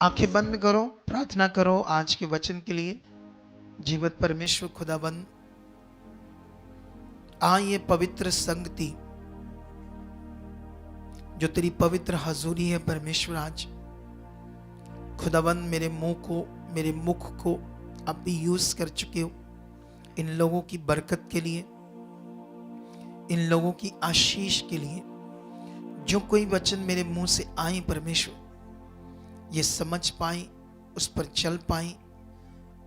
आंखें बंद करो, प्रार्थना करो आज के वचन के लिए। जीवत परमेश्वर खुदाबंद, ये पवित्र संगति जो तेरी पवित्र हजूरी है परमेश्वर, आज खुदाबंद मेरे मुख को आप भी यूज कर चुके हो इन लोगों की बरकत के लिए, इन लोगों की आशीष के लिए। जो कोई वचन मेरे मुंह से आए परमेश्वर, ये समझ पाए, उस पर चल पाए,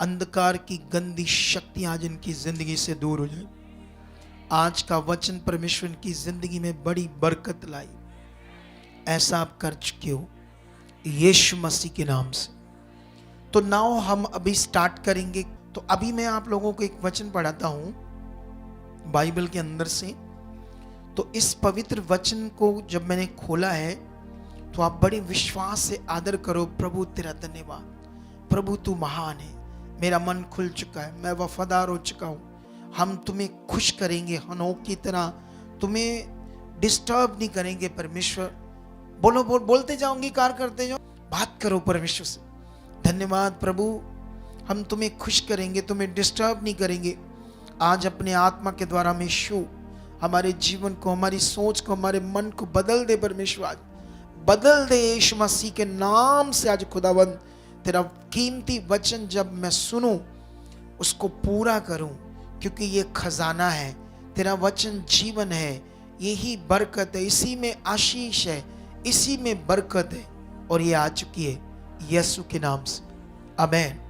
अंधकार की गंदी शक्ति आज इनकी जिंदगी से दूर हो जाए। आज का वचन परमेश्वर इनकी जिंदगी में बड़ी बरकत लाई, ऐसा आप कर चुके हो यीशु मसीह के नाम से। तो नाउ हम अभी स्टार्ट करेंगे। तो अभी मैं आप लोगों को एक वचन पढ़ाता हूं बाइबल के अंदर से। तो इस पवित्र वचन को जब मैंने खोला है तो आप बड़े विश्वास से आदर करो। प्रभु तेरा धन्यवाद, प्रभु तू महान है, मेरा मन खुल चुका है, मैं वफादार हो चुका हूँ। हम तुम्हें खुश करेंगे, हनोक की तरह तुम्हें डिस्टर्ब नहीं करेंगे परमेश्वर। बोलो बोलते जाओ, अंगीकार करते जाओ, बात करो परमेश्वर से। धन्यवाद प्रभु, हम तुम्हें खुश करेंगे, तुम्हें डिस्टर्ब नहीं करेंगे। आज अपने आत्मा के द्वारा में यीशु हमारे जीवन को, हमारी सोच को, हमारे मन को बदल दे परमेश्वर। आज बदल दे यीशु मसीह के नाम से। आज खुदावंद तेरा कीमती वचन जब मैं सुनूं, उसको पूरा करूं, क्योंकि ये खजाना है। तेरा वचन जीवन है, यही बरकत है, इसी में आशीष है, इसी में बरकत है, और ये आ चुकी है यीशु के नाम से, आमीन।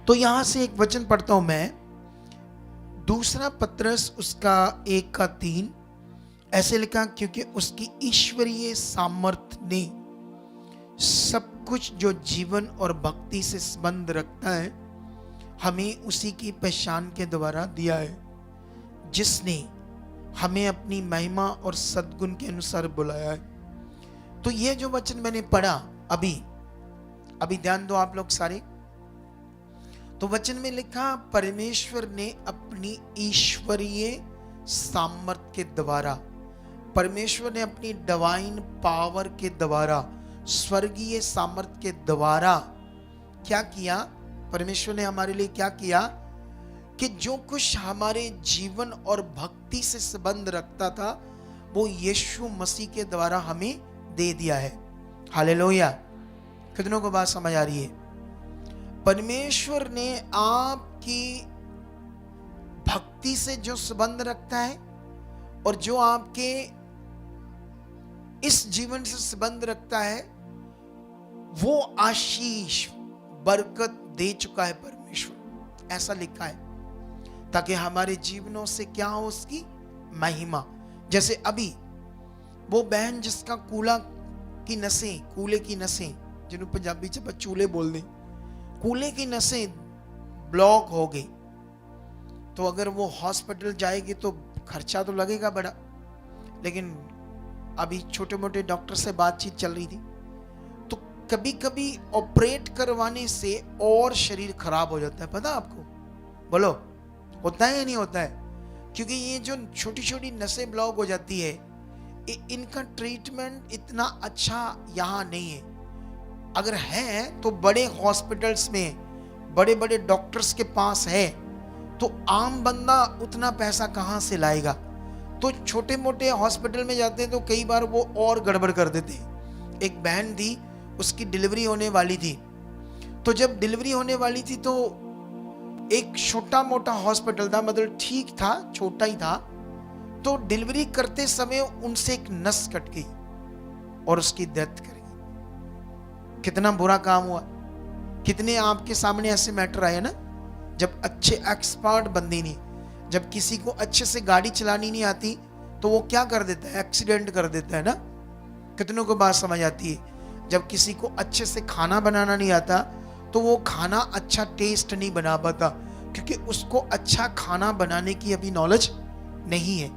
तो यहां से एक वचन पढ़ता हूं मैं, दूसरा पत्रस उसका 1:3। ऐसे लिखा, क्योंकि उसकी ईश्वरीय सामर्थ्य ने सब कुछ जो जीवन और भक्ति से संबंध रखता है हमें उसी की पहचान के द्वारा दिया है, जिसने हमें अपनी महिमा और सद्गुण के अनुसार बुलाया है। तो ये जो वचन मैंने पढ़ा अभी ध्यान दो आप लोग सारे। तो वचन में लिखा, परमेश्वर ने अपनी ईश्वरीय सामर्थ्य के द्वारा, परमेश्वर ने अपनी डिवाइन पावर के द्वारा, स्वर्गीय सामर्थ्य के द्वारा क्या किया? परमेश्वर ने हमारे लिए क्या किया कि जो कुछ हमारे जीवन और भक्ति से संबंध रखता था वो यीशु मसीह के द्वारा हमें दे दिया है। हालेलुया। कितनों को बात समझ आ रही है? परमेश्वर ने आपकी भक्ति से जो संबंध रखता है और जो आपके इस जीवन से संबंध रखता है, वो आशीष बरकत दे चुका है परमेश्वर। ऐसा लिखा है, ताकि हमारे जीवनों से क्या हो? उसकी महिमा। जैसे अभी वो बहन जिसका कूले की नसें, जिन्होंने पंजाबी च चूले बोल दें, कूले की नसें ब्लॉक हो गई, तो अगर वो हॉस्पिटल जाएगी तो खर्चा तो लगेगा बड़ा। लेकिन अभी छोटे मोटे डॉक्टर से बातचीत चल रही थी, तो कभी कभी ऑपरेट करवाने से और शरीर खराब हो जाता है। पता आपको? बोलो, होता है या नहीं होता है? क्योंकि ये जो छोटी छोटी नसें ब्लॉक हो जाती है, इनका ट्रीटमेंट इतना अच्छा यहाँ नहीं है। अगर है तो बड़े हॉस्पिटल्स में, बड़े बड़े डॉक्टर्स के पास है, तो आम बंदा उतना पैसा कहाँ से लाएगा? तो छोटे मोटे हॉस्पिटल में जाते हैं तो कई बार वो और गड़बड़ कर देते हैं। एक बहन थी, उसकी डिलीवरी होने वाली थी, तो जब डिलीवरी होने वाली थी तो एक छोटा मोटा हॉस्पिटल था, मतलब ठीक था, छोटा ही था। तो डिलीवरी करते समय उनसे एक नस कट गई और उसकी डेथ कर गई। कितना बुरा काम हुआ। कितने आपके सामने ऐसे मैटर आए ना, जब अच्छे एक्सपर्ट बंदे नहीं, जब किसी को अच्छे से गाड़ी चलानी नहीं आती तो वो क्या कर देता है? एक्सीडेंट कर देता है ना। कितनों को बात समझ आती है? जब किसी को अच्छे से खाना बनाना नहीं आता तो वो खाना अच्छा टेस्ट नहीं बना पाता, क्योंकि उसको अच्छा खाना बनाने की अभी नॉलेज नहीं है।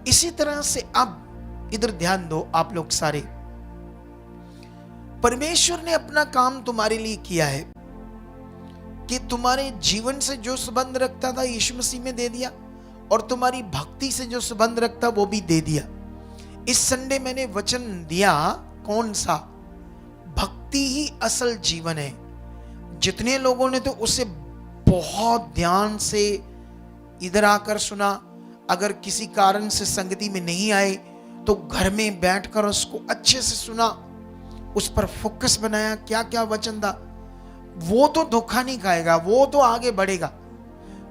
इसी तरह से अब इधर ध्यान दो आप लोग सारे। परमेश्वर ने अपना काम तुम्हारे लिए किया है कि तुम्हारे जीवन से जो संबंध रखता था यीशु मसीह में दे दिया, और तुम्हारी भक्ति से जो संबंध रखता वो भी दे दिया। इस संडे मैंने वचन दिया, कौन सा? भक्ति भक्ति ही असल जीवन है। जितने लोगों ने तो उसे बहुत ध्यान से इधर आकर सुना, अगर किसी कारण से संगति में नहीं आए तो घर में बैठकर उसको अच्छे से सुना, उस पर फोकस बनाया, क्या क्या वचन था, वो तो धोखा नहीं खाएगा, वो तो आगे बढ़ेगा।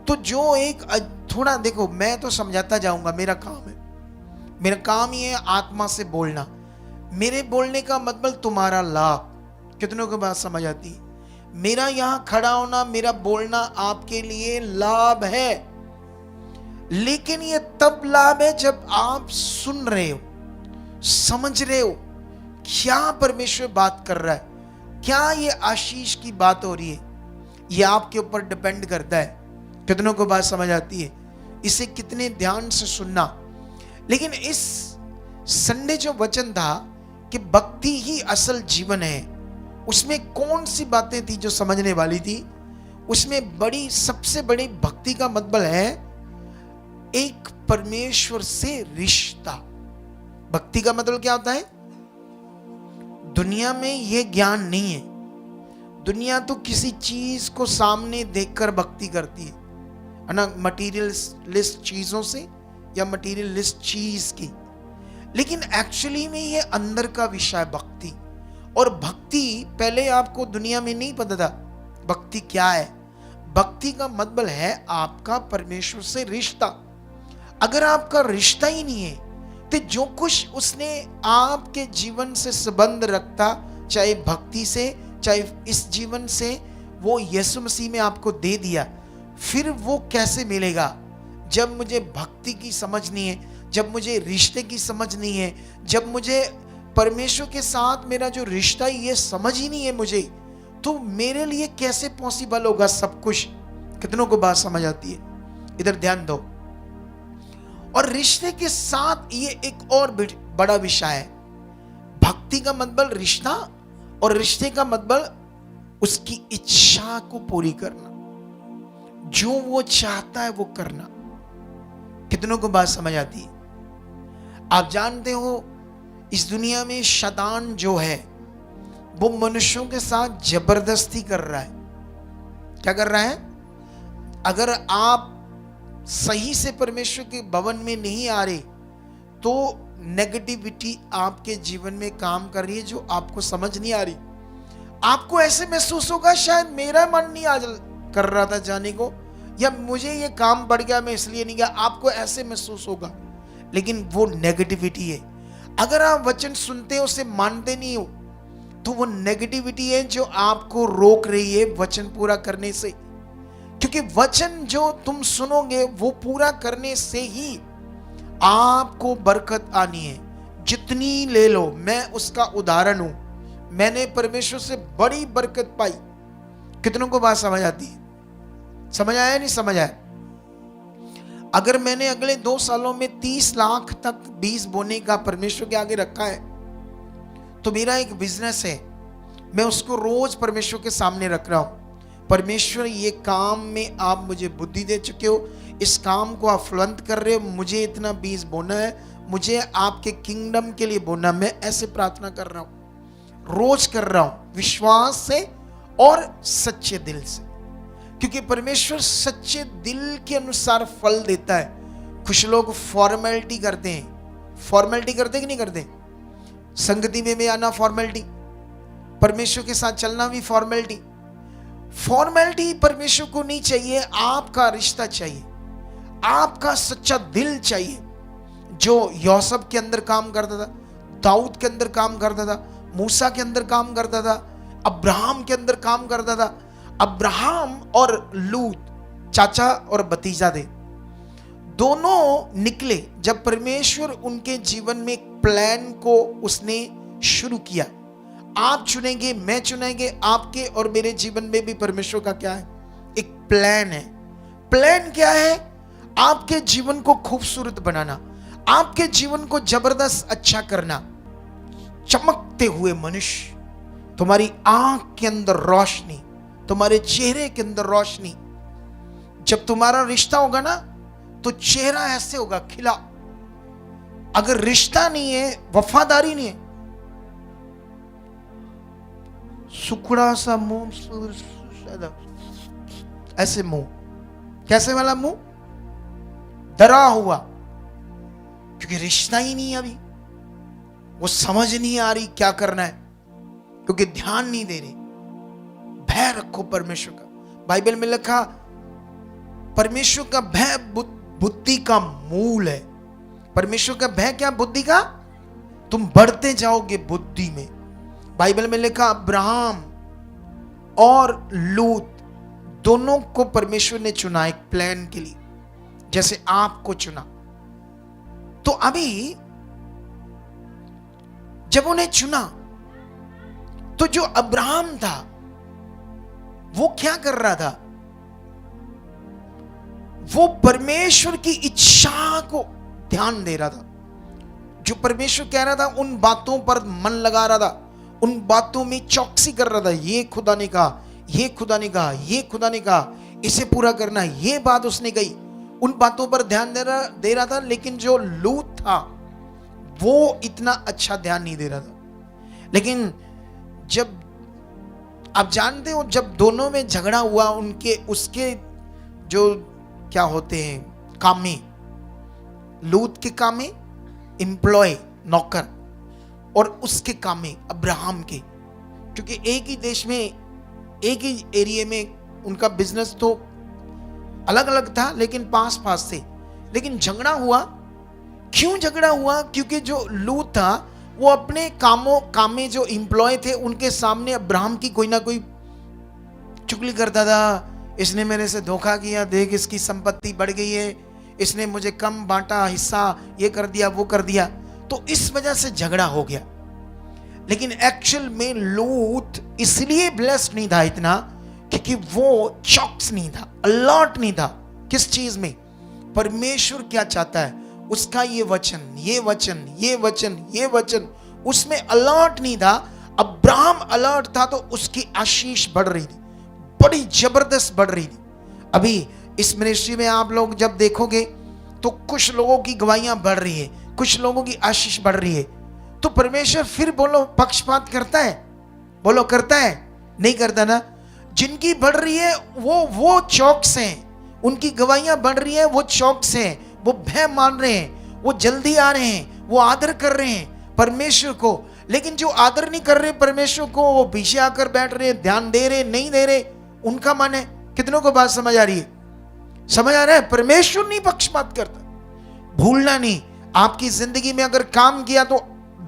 तो जो एक थोड़ा देखो, मैं तो समझाता जाऊंगा, मेरा काम है, मेरा काम ही है आत्मा से बोलना। मेरे बोलने का मतलब तुम्हारा लाभ। कितनों को बात समझ आती है? मेरा यहां खड़ा होना, मेरा बोलना आपके लिए लाभ है, लेकिन ये तब लाभ है जब आप सुन रहे हो, समझ रहे हो क्या परमेश्वर बात कर रहा है, क्या ये आशीष की बात हो रही है। ये आपके ऊपर डिपेंड करता है। कितनों को बात समझ आती है? इसे कितने ध्यान से सुनना। लेकिन इस संडे जो वचन था कि भक्ति ही असल जीवन है, उसमें कौन सी बातें थी जो समझने वाली थी? उसमें सबसे बड़ी भक्ति का मतलब है एक परमेश्वर से रिश्ता। भक्ति का मतलब क्या होता है? दुनिया में यह ज्ञान नहीं है। दुनिया तो किसी चीज को सामने देखकर भक्ति करती है ना, मटीरियलिस्ट चीजों से या मटीरियलिस्ट चीज की। लेकिन एक्चुअली में ये अंदर का विषय भक्ति। और भक्ति पहले आपको दुनिया में नहीं पता था भक्ति क्या है। भक्ति का मतलब है आपका परमेश्वर से रिश्ता। अगर आपका रिश्ता ही नहीं है तो जो कुछ उसने आपके जीवन से संबंध रखता, चाहे भक्ति से चाहे इस जीवन से, वो यीशु मसीह में आपको दे दिया, फिर वो कैसे मिलेगा? जब मुझे भक्ति की समझ नहीं है, जब मुझे रिश्ते की समझ नहीं है, जब मुझे परमेश्वर के साथ मेरा जो रिश्ता है ये समझ ही नहीं है मुझे, तो मेरे लिए कैसे पॉसिबल होगा सब कुछ? कितनों को बात समझ आती है? इधर ध्यान दो। और रिश्ते के साथ ये एक और बड़ा विषय है। भक्ति का मतलब रिश्ता, और रिश्ते का मतलब उसकी इच्छा को पूरी करना, जो वो चाहता है वो करना। कितनों को बात समझ आती है? आप जानते हो इस दुनिया में शैतान जो है वो मनुष्यों के साथ जबरदस्ती कर रहा है। क्या कर रहा है? अगर आप सही से परमेश्वर के भवन में नहीं आ रहे तो नेगेटिविटी आपके जीवन में काम कर रही है जो आपको समझ नहीं आ रही। आपको ऐसे महसूस होगा शायद मेरा मन नहीं आज कर रहा था जाने को, या मुझे ये काम बढ़ गया मैं इसलिए नहीं गया। आपको ऐसे महसूस होगा, लेकिन वो नेगेटिविटी है। अगर आप वचन सुनते हो उसे मानते नहीं हो तो वो नेगेटिविटी है जो आपको रोक रही है वचन पूरा करने से। क्योंकि वचन जो तुम सुनोगे वो पूरा करने से ही आपको बरकत आनी है। जितनी ले लो, मैं उसका उदाहरण हूं। मैंने परमेश्वर से बड़ी बरकत पाई। कितनों को बात समझ आती है? समझ आया नहीं समझ आया? अगर मैंने अगले 2 सालों में 30 लाख तक बीज बोने का परमेश्वर के आगे रखा है तो मेरा एक बिजनेस है, मैं उसको रोज परमेश्वर के सामने रख रहा हूं। परमेश्वर, ये काम में आप मुझे बुद्धि दे चुके हो, इस काम को आप फलवंत कर रहे हो, मुझे इतना बीज बोना है, मुझे आपके किंगडम के लिए बोना। मैं ऐसे प्रार्थना कर रहा हूं, रोज कर रहा हूं, विश्वास से और सच्चे दिल से। क्योंकि परमेश्वर सच्चे दिल के अनुसार फल देता है। कुछ लोग फॉर्मेलिटी करते हैं। फॉर्मेलिटी करते कि नहीं करते? संगति में भी आना फॉर्मेलिटी, परमेश्वर के साथ चलना भी फॉर्मेलिटी। फॉर्मेलिटी परमेश्वर को नहीं चाहिए, आपका रिश्ता चाहिए, आपका सच्चा दिल चाहिए। जो यूसुफ के अंदर काम करता था, दाऊद के अंदर काम करता था, मूसा के अंदर काम करता था, अब्राहम के अंदर काम करता था। अब्राहम और लूत चाचा और भतीजा थे, दोनों निकले जब परमेश्वर उनके जीवन में एक प्लान को उसने शुरू किया। आप चुनेंगे, मैं चुनेंगे, आपके और मेरे जीवन में भी परमेश्वर का क्या है? एक प्लान है। प्लान क्या है? आपके जीवन को खूबसूरत बनाना, आपके जीवन को जबरदस्त अच्छा करना। चमकते हुए मनुष्य, तुम्हारी आंख के अंदर रोशनी, तुम्हारे चेहरे के अंदर रोशनी। जब तुम्हारा रिश्ता होगा ना तो चेहरा ऐसे होगा खिला। अगर रिश्ता नहीं है, वफादारी नहीं है, सुखड़ा सा मुंह, ऐसे मुंह, कैसे वाला मुंह? डरा हुआ, क्योंकि रिश्ता ही नहीं है अभी, वो समझ नहीं आ रही क्या करना है, क्योंकि ध्यान नहीं दे रही। भय रखो परमेश्वर का। बाइबल में लिखा परमेश्वर का भय बुद्धि का मूल है। परमेश्वर का भय क्या? बुद्धि का। तुम बढ़ते जाओगे बुद्धि में। बाइबल में लिखा अब्राहम और लूत दोनों को परमेश्वर ने चुना एक प्लान के लिए, जैसे आपको चुना। तो अभी जब उन्हें चुना तो जो अब्राहम था वो क्या कर रहा था? वो परमेश्वर की इच्छा को ध्यान दे रहा था। जो परमेश्वर कह रहा था उन बातों पर मन लगा रहा था, उन बातों में चौकसी कर रहा था। ये खुदा ने कहा, ये खुदा ने कहा, ये खुदा ने कहा, इसे पूरा करना, ये बात उसने कही, उन बातों पर ध्यान दे रहा था। लेकिन जो लूत था वो इतना अच्छा ध्यान नहीं दे रहा था। लेकिन जब आप जानते हो, जब दोनों में झगड़ा हुआ, उनके उसके जो क्या होते हैं कामे, लूत के कामे एम्प्लॉय नौकर, और उसके कामे अब्राहम के, क्योंकि एक ही देश में एक ही एरिया में उनका बिजनेस तो अलग अलग था लेकिन पास पास थे। लेकिन झगड़ा हुआ। क्यों झगड़ा हुआ? क्योंकि जो लूत था वो अपने कामे जो एम्प्लॉय थे उनके सामने अब्राहम की कोई ना कोई चुगली करता था। इसने मेरे से धोखा किया, देख इसकी संपत्ति बढ़ गई है, इसने मुझे कम बांटा हिस्सा, ये कर दिया, वो कर दिया। तो इस वजह से झगड़ा हो गया। लेकिन एक्चुअल में लूत इसलिए ब्लेस्ड नहीं था इतना, क्योंकि वो चौक्स नहीं था, अलर्ट नहीं था। किस चीज में? परमेश्वर क्या चाहता है, उसका ये वचन, ये वचन, ये वचन, ये वचन, उसमें अलर्ट नहीं था। अब्राहम अलर्ट था तो उसकी आशीष बढ़ रही थी, बड़ी जबरदस्त बढ़ रही थी। अभी इस मिनिस्ट्री में आप लोग जब देखोगे तो कुछ लोगों की गवाहियां बढ़ रही है, कुछ लोगों की आशीष बढ़ रही है। तो परमेश्वर फिर बोलो पक्षपात करता है? बोलो करता है? नहीं करता ना। जिनकी बढ़ रही है वो चौकस हैं, उनकी गवाहियां बढ़ रही है, वो चौकस हैं, वो भय मान रहे हैं, वो जल्दी आ रहे हैं, वो आदर कर रहे हैं परमेश्वर को। लेकिन जो आदर नहीं कर रहे परमेश्वर को, वो पीछे आकर बैठ रहे हैं, ध्यान दे रहे नहीं दे रहे, उनका मन है। कितनों को बात समझ आ रही है? समझ आ रहा है? परमेश्वर नहीं पक्षपात करता। भूलना नहीं, आपकी जिंदगी में अगर काम किया तो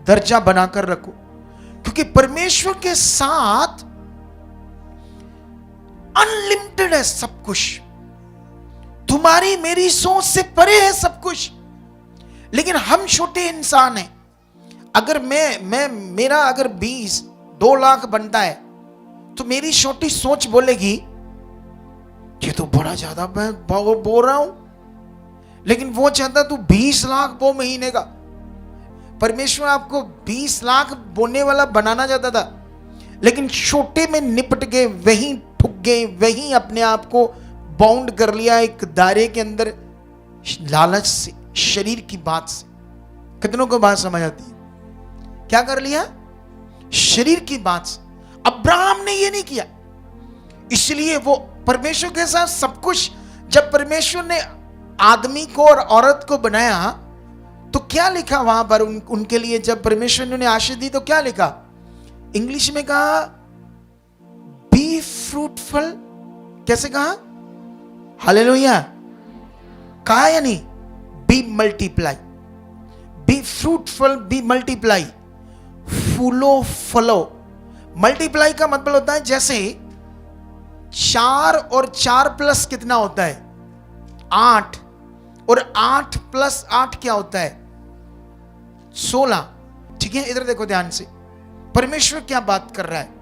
दर्जा बनाकर रखो, क्योंकि परमेश्वर के साथ अनलिमिटेड है सब कुछ। तुम्हारी मेरी सोच से परे है सब कुछ। लेकिन हम छोटे इंसान हैं। अगर मेरा अगर 2 लाख बनता है तो मेरी छोटी सोच बोलेगी ये तो बड़ा ज्यादा मैं बोल रहा हूं। लेकिन वो चाहता तू 20 लाख बो महीने का। परमेश्वर आपको 20 लाख बोने वाला बनाना चाहता था, लेकिन छोटे में निपट गए, वहीं ठुक गए, वहीं अपने आप को बाउंड कर लिया एक दायरे के अंदर, लालच से, शरीर की बात से। कितनों को बात समझ आती है? क्या कर लिया? शरीर की बात से। अब्राहम ने ये नहीं किया, इसलिए वो परमेश्वर के साथ सब कुछ। जब परमेश्वर ने आदमी को और औरत को बनाया तो क्या लिखा वहां पर उनके लिए? जब परमेश्वर ने उन्हें आशीष दी तो क्या लिखा? इंग्लिश में कहा बी फ्रूटफुल। कैसे कहा? हालेलुया। कहा या नहीं? Be multiply, be fruitful, be multiply, फूलो फलो। मल्टीप्लाई का मतलब होता है जैसे 4 और 4 प्लस कितना होता है? 8, और 8 प्लस 8 क्या होता है? 16। ठीक है, इधर देखो ध्यान से। परमेश्वर क्या बात कर रहा है?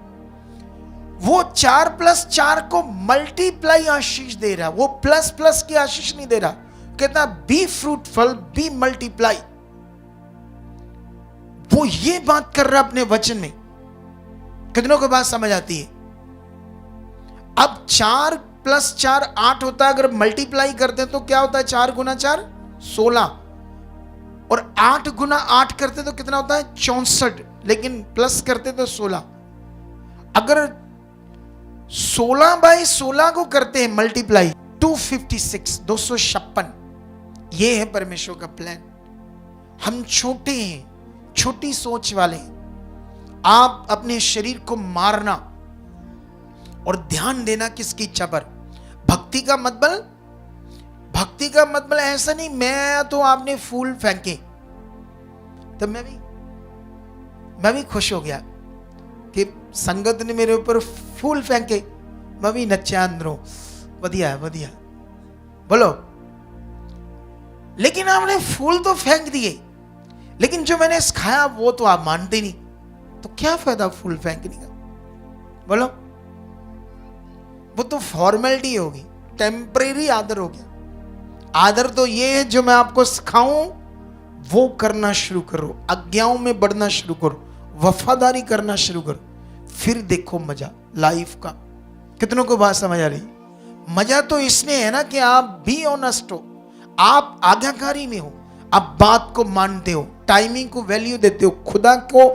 वो 4 प्लस 4 को मल्टीप्लाई आशीष दे रहा है, वो प्लस प्लस की आशीष नहीं दे रहा। कहता बी फ्रूटफुल, बी मल्टीप्लाई। वो ये बात कर रहा है अपने वचन में। कितनों को बात समझ आती है? अब 4 प्लस 4 8 होता है। अगर मल्टीप्लाई करते हैं तो क्या होता है? 4 गुना 4 16, और 8 गुना 8 करते तो कितना होता है? 64, लेकिन प्लस करते तो 16। अगर 16/16 को करते हैं मल्टीप्लाई, 256, 256, ये है परमेश्वर का प्लान। हम छोटे हैं, छोटी सोच वाले हैं। आप अपने शरीर को मारना और ध्यान देना किसकी इच्छा पर? भक्ति का मतलब ऐसा नहीं मैं आया तो आपने फूल फेंके तो मैं भी खुश हो गया कि संगत ने मेरे ऊपर फूल फेंके, मैं भी नच्चा अंदरों, वधिया बोलो। लेकिन आपने फूल तो फेंक दिए, लेकिन जो मैंने सिखाया वो तो आप मानते नहीं, तो क्या फायदा फूल फेंकने का? बोलो। वो तो फॉर्मेलिटी होगी, टेम्परेरी आदर हो गया। आदर तो ये है जो मैं आपको सिखाऊं वो करना शुरू करो, आज्ञाओं में बढ़ना शुरू करो, वफादारी करना शुरू करो, फिर देखो मजा लाइफ का। कितनों को बात समझ आ रही? मजा तो इसमें है ना कि आप भी ऑनेस्ट हो, आप आज्ञाकारी में हो, आप बात को मानते हो, टाइमिंग को वैल्यू देते हो, खुदा को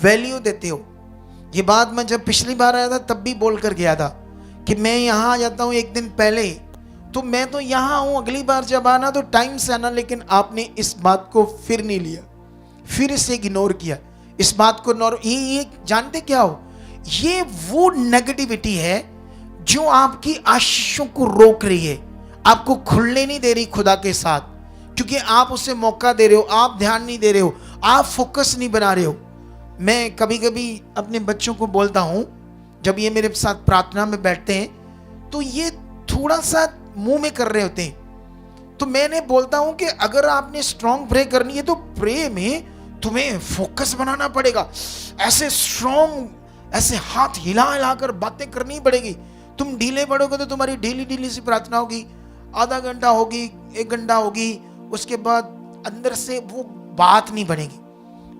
वैल्यू देते हो। ये बात मैं जब पिछली बार आया था तब भी बोल कर गया था कि मैं यहां आ जाता हूं एक दिन पहले, तो मैं तो यहां हूं, अगली बार जब आना तो टाइम से आना। लेकिन आपने इस बात को फिर नहीं लिया, फिर इसे इग्नोर किया, इस बात को ये जानते क्या हो? ये वो नेगेटिविटी है जो आपकी आशीषों को रोक रही है, आपको खुलने नहीं दे रही खुदा के साथ, क्योंकि आप उसे मौका दे रहे हो, आप ध्यान नहीं दे रहे हो, आप फोकस नहीं बना रहे हो। मैं कभी कभी अपने बच्चों को बोलता हूं, जब ये मेरे साथ प्रार्थना में बैठते हैं तो ये थोड़ा सा मुंह में कर रहे होते हैं, तो मैंने बोलता हूं कि अगर आपने स्ट्रॉन्ग प्रे करनी है तो प्रे में तुम्हें फोकस बनाना पड़ेगा, ऐसे स्ट्रॉन्ग, ऐसे हाथ हिला हिला कर बातें करनी पड़ेगी। तुम ढीले पड़ोगे तो तुम्हारी ढीली सी प्रार्थना होगी, आधा घंटा होगी, 1 घंटा होगी, उसके बाद अंदर से वो बात नहीं बनेगी।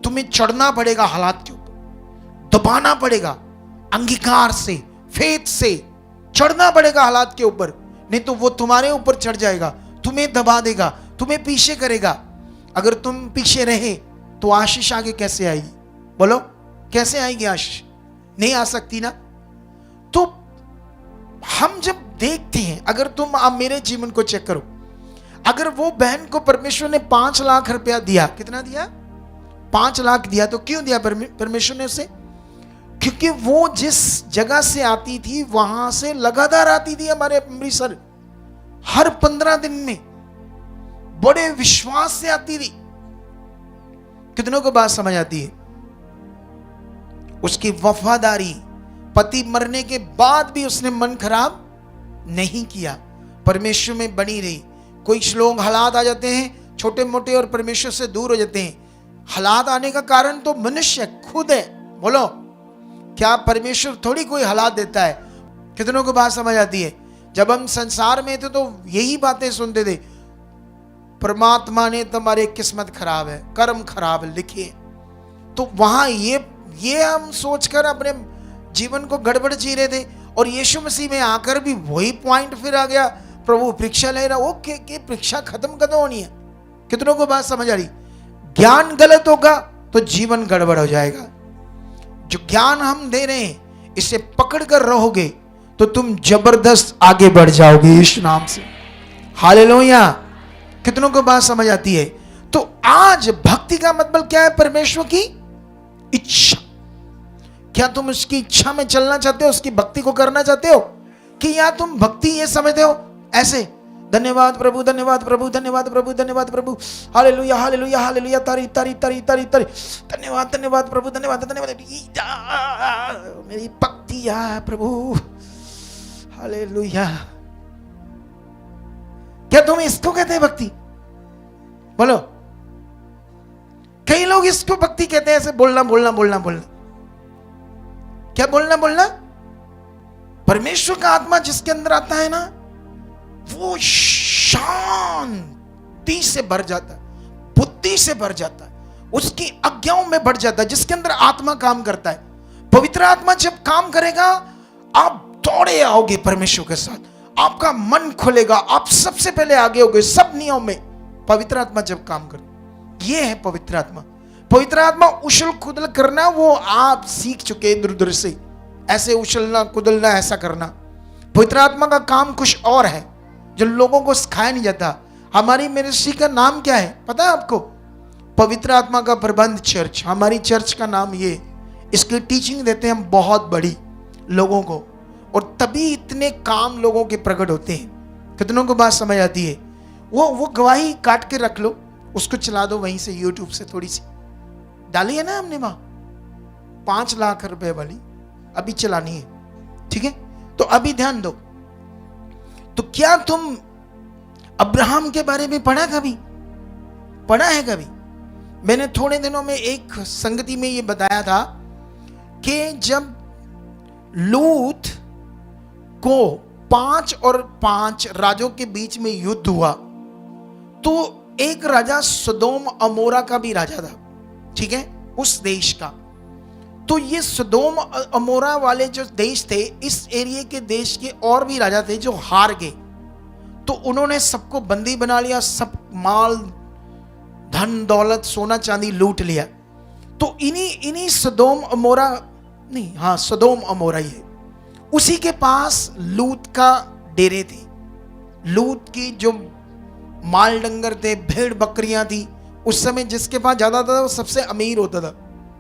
तुम्हें चढ़ना पड़ेगा हालात के ऊपर, दबाना पड़ेगा, अंगीकार से, फेथ से चढ़ना पड़ेगा हालात के ऊपर, नहीं तो वो तुम्हारे ऊपर चढ़ जाएगा, तुम्हें दबा देगा, तुम्हें पीछे करेगा। अगर तुम पीछे रहे तो आशीष आगे कैसे आएगी? बोलो, कैसे आएगी आशीष? नहीं आ सकती ना। तो हम जब देखते हैं, अगर तुम आप मेरे जीवन को चेक करो, अगर वो बहन को परमेश्वर ने 5 लाख रुपया दिया, कितना दिया? 5 लाख दिया। तो क्यों दिया परमेश्वर ने उसे? क्योंकि वो जिस जगह से आती थी वहां से लगातार आती थी हमारे अमृतसर, हर 15 दिन में बड़े विश्वास से आती थी। कितनों को बात समझ आती है? उसकी वफादारी, पति मरने के बाद भी उसने मन खराब नहीं किया, परमेश्वर में बनी रही। कुछ लोग हालात आ जाते हैं छोटे मोटे और परमेश्वर से दूर हो जाते हैं। हालात आने का कारण तो मनुष्य खुद है। बोलो, क्या परमेश्वर थोड़ी कोई हालात देता है? कितनों को बात समझ आती है? जब हम संसार में थे तो यही बातें सुनते थे, परमात्मा ने तुम्हारी किस्मत खराब है, कर्म खराब लिखे। तो वहां ये हम सोचकर अपने जीवन को गड़बड़ जी रहे थे, और यीशु मसीह में आकर भी वही पॉइंट फिर आ गया, प्रभु परीक्षा ले रहा। ओके, परीक्षा खत्म कदम होनी है? कितनों को बात समझ आ रही? ज्ञान गलत होगा तो जीवन गड़बड़ हो जाएगा। जो ज्ञान हम दे रहे हैं इसे पकड़ कर रहोगे तो तुम जबरदस्त आगे बढ़ जाओगे यीशु नाम से। हालेलुया। कितनों को बात समझ आती है? तो आज भक्ति का मतलब क्या है? परमेश्वर की इच्छा। क्या तुम उसकी इच्छा में चलना चाहते हो, उसकी भक्ति को करना चाहते हो? कि या तुम भक्ति ये समझते हो ऐसे, धन्यवाद प्रभु, धन्यवाद प्रभु, धन्यवाद प्रभु, धन्यवाद प्रभु, हालेलुया हालेलुया हालेलुया, तारीफ तारीफ तारीफ तारीफ तारीफ, धन्यवाद धन्यवाद प्रभु, धन्यवाद धन्यवाद, मेरी भक्ति है प्रभु, हालेलुया। क्या तुम इसको कहते हैं भक्ति? बोलो। कई लोग इसको भक्ति कहते हैं, ऐसे बोलना बोलना बोलना बोलना। क्या बोलना बोलना? परमेश्वर का आत्मा जिसके अंदर आता है ना, वो शांति से भर जाता है, बुद्धि से भर जाता है, उसकी आज्ञाओं में बढ़ जाता है। जिसके अंदर आत्मा काम करता है, पवित्र आत्मा जब काम करेगा, आप दौड़े आओगे परमेश्वर के साथ, आपका मन खुलेगा, आप सबसे पहले आगे होगे सब नियमों में। पवित्र आत्मा जब काम करता, ये है पवित्र आत्मा। पवित्र आत्मा उछल कूदल करना वो आप सीख चुके इधर उधर से, ऐसे उछलना कुदलना, ऐसा करना। पवित्र आत्मा का काम कुछ और है जो लोगों को सिखाया नहीं जाता। हमारी मिनिस्ट्री का नाम क्या है पता है आपको? पवित्र आत्मा का प्रबंध चर्च। हमारी चर्च का नाम ये। इसकी टीचिंग देते हैं हम बहुत बड़ी लोगों को, और तभी इतने काम लोगों के प्रकट होते हैं। कितनों को बात समझ आती है? वो गवाही काट के रख लो, उसको चला दो वहीं से, यूट्यूब से थोड़ी सी डाली है ना हमने वहां, 5 लाख रुपए वाली अभी चलानी है, ठीक है? तो अभी ध्यान दो। तो क्या तुम अब्राहम के बारे में पढ़ा है कभी? मैंने थोड़े दिनों में एक संगति में ये बताया था कि जब लूत को 5 और 5 राजों के बीच में युद्ध हुआ, तो एक राजा सदोम अमोरा का भी राजा था, ठीक है, उस देश का। तो ये सदोम अमोरा वाले जो देश थे, इस एरिया के देश के और भी राजा थे जो हार गए। तो उन्होंने सबको बंदी बना लिया, सब माल धन दौलत सोना चांदी लूट लिया। तो इन्हीं सदोम अमोरा नहीं, हाँ सदोम अमोरा ही है, उसी के पास लूत का डेरे थे। लूत की जो माल डंगर थे, भेड़ बकरियां थी, उस समय जिसके पास ज्यादा था वो सबसे अमीर होता था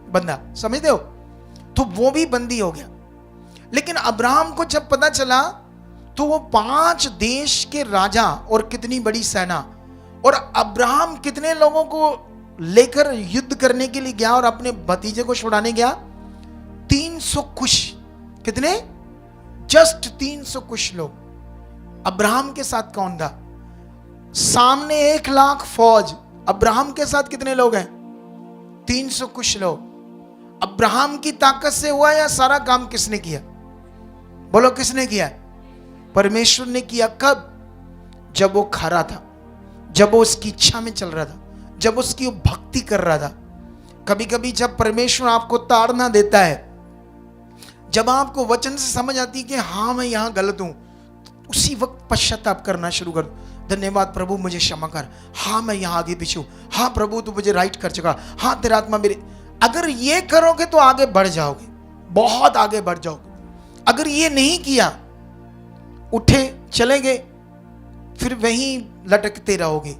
बंदा, समझते हो? तो वो भी बंदी हो गया। लेकिन अब्राहम को जब पता चला तो वो 5 देश के राजा और कितनी बड़ी सेना, और अब्राहम कितने लोगों को लेकर युद्ध करने के लिए गया और अपने भतीजे को छुड़ाने गया? 300 कुछ। कितने? जस्ट 300 कुछ लोग। अब्राहम के साथ कौन था? सामने 1 लाख फौज, अब्राहम के साथ कितने लोग हैं? 300 कुछ लोग। अब्राहम की ताकत से हुआ या सारा काम किसने किया? बोलो किसने किया? परमेश्वर ने किया। कब? जब वो खरा था, जब वो उसकी इच्छा में चल रहा था, जब उसकी भक्ति कर रहा था। कभी कभी जब परमेश्वर आपको ताड़ना देता है, जब आपको वचन से समझ आती है कि हाँ मैं यहां गलत हूं, उसी वक्त पश्चाताप करना शुरू कर दो। धन्यवाद प्रभु मुझे क्षमा कर, हाँ मैं यहां आगे पीछे हूं, हाँ प्रभु तू मुझे राइट कर चुका, हाँ तेरा आत्मा मेरे। अगर ये करोगे तो आगे बढ़ जाओगे, बहुत आगे बढ़ जाओगे। अगर ये नहीं किया, उठे चले गए, फिर वहीं लटकते रहोगे।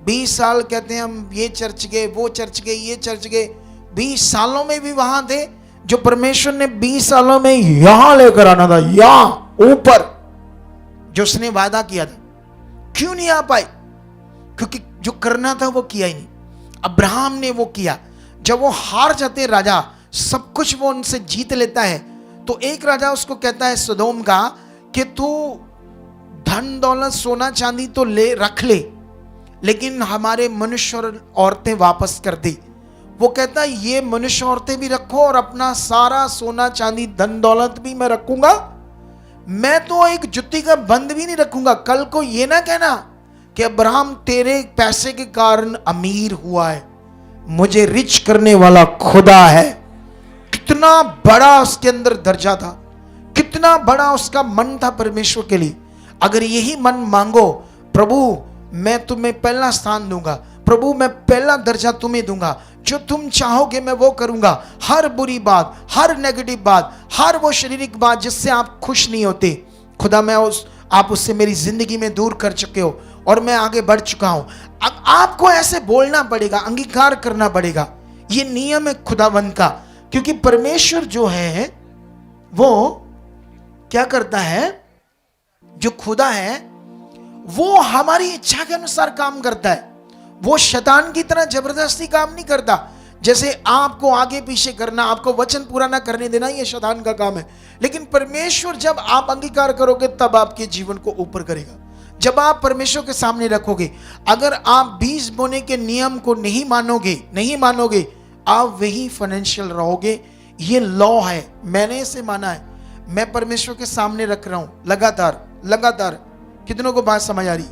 20 साल कहते हैं हम, ये चर्च गए, वो चर्च गए, ये चर्च गए, 20 सालों में भी वहां थे जो परमेश्वर ने 20 सालों में यहां लेकर आना था, यहां ऊपर जो उसने वादा किया था। क्यों नहीं आ पाए? क्योंकि जो करना था वो किया ही नहीं। अब्राहम ने वो किया। जब वो हार जाते राजा, सब कुछ वो उनसे जीत लेता है, तो एक राजा उसको कहता है सदोम का कि तू धन दौलत सोना चांदी तो ले रख ले, लेकिन हमारे मनुष्य और औरतें वापस कर दे। वो कहता है ये मनुष्य औरतें भी रखो और अपना सारा सोना चांदी धन दौलत भी मैं रखूंगा, मैं तो एक जुत्ती का बंद भी नहीं रखूंगा। कल को ये ना कहना कि अब्राहम तेरे पैसे के कारण अमीर हुआ है, मुझे रिच करने वाला खुदा है। कितना बड़ा उसके अंदर दर्जा था, कितना बड़ा उसका मन था परमेश्वर के लिए। अगर यही मन मांगो, प्रभु मैं तुम्हें पहला स्थान दूंगा, प्रभु मैं पहला दर्जा तुम्हें दूंगा, जो तुम चाहोगे मैं वो करूंगा। हर बुरी बात, हर नेगेटिव बात, हर वो शारीरिक बात जिससे आप खुश नहीं होते, खुदा मैं आप उससे मेरी जिंदगी में दूर कर चुके हो और मैं आगे बढ़ चुका हूं। अब आपको ऐसे बोलना पड़ेगा, अंगीकार करना पड़ेगा। ये नियम है खुदावंद का, क्योंकि परमेश्वर जो है वो क्या करता है, जो खुदा है वो हमारी इच्छा के अनुसार काम करता है। वो शैतान की तरह जबरदस्ती काम नहीं करता। जैसे आपको आगे पीछे करना, आपको वचन पूरा ना करने देना, ये शैतान का काम है। लेकिन परमेश्वर जब आप अंगीकार करोगे तब आपके जीवन को ऊपर करेगा। जब आप परमेश्वर के सामने रखोगे, अगर आप बीज बोने के नियम को नहीं मानोगे, आप वही फाइनेंशियल रहोगे। ये लॉ है, मैंने इसे माना है, मैं परमेश्वर के सामने रख रहा हूं लगातार। कितनों को बात समझ आ रही?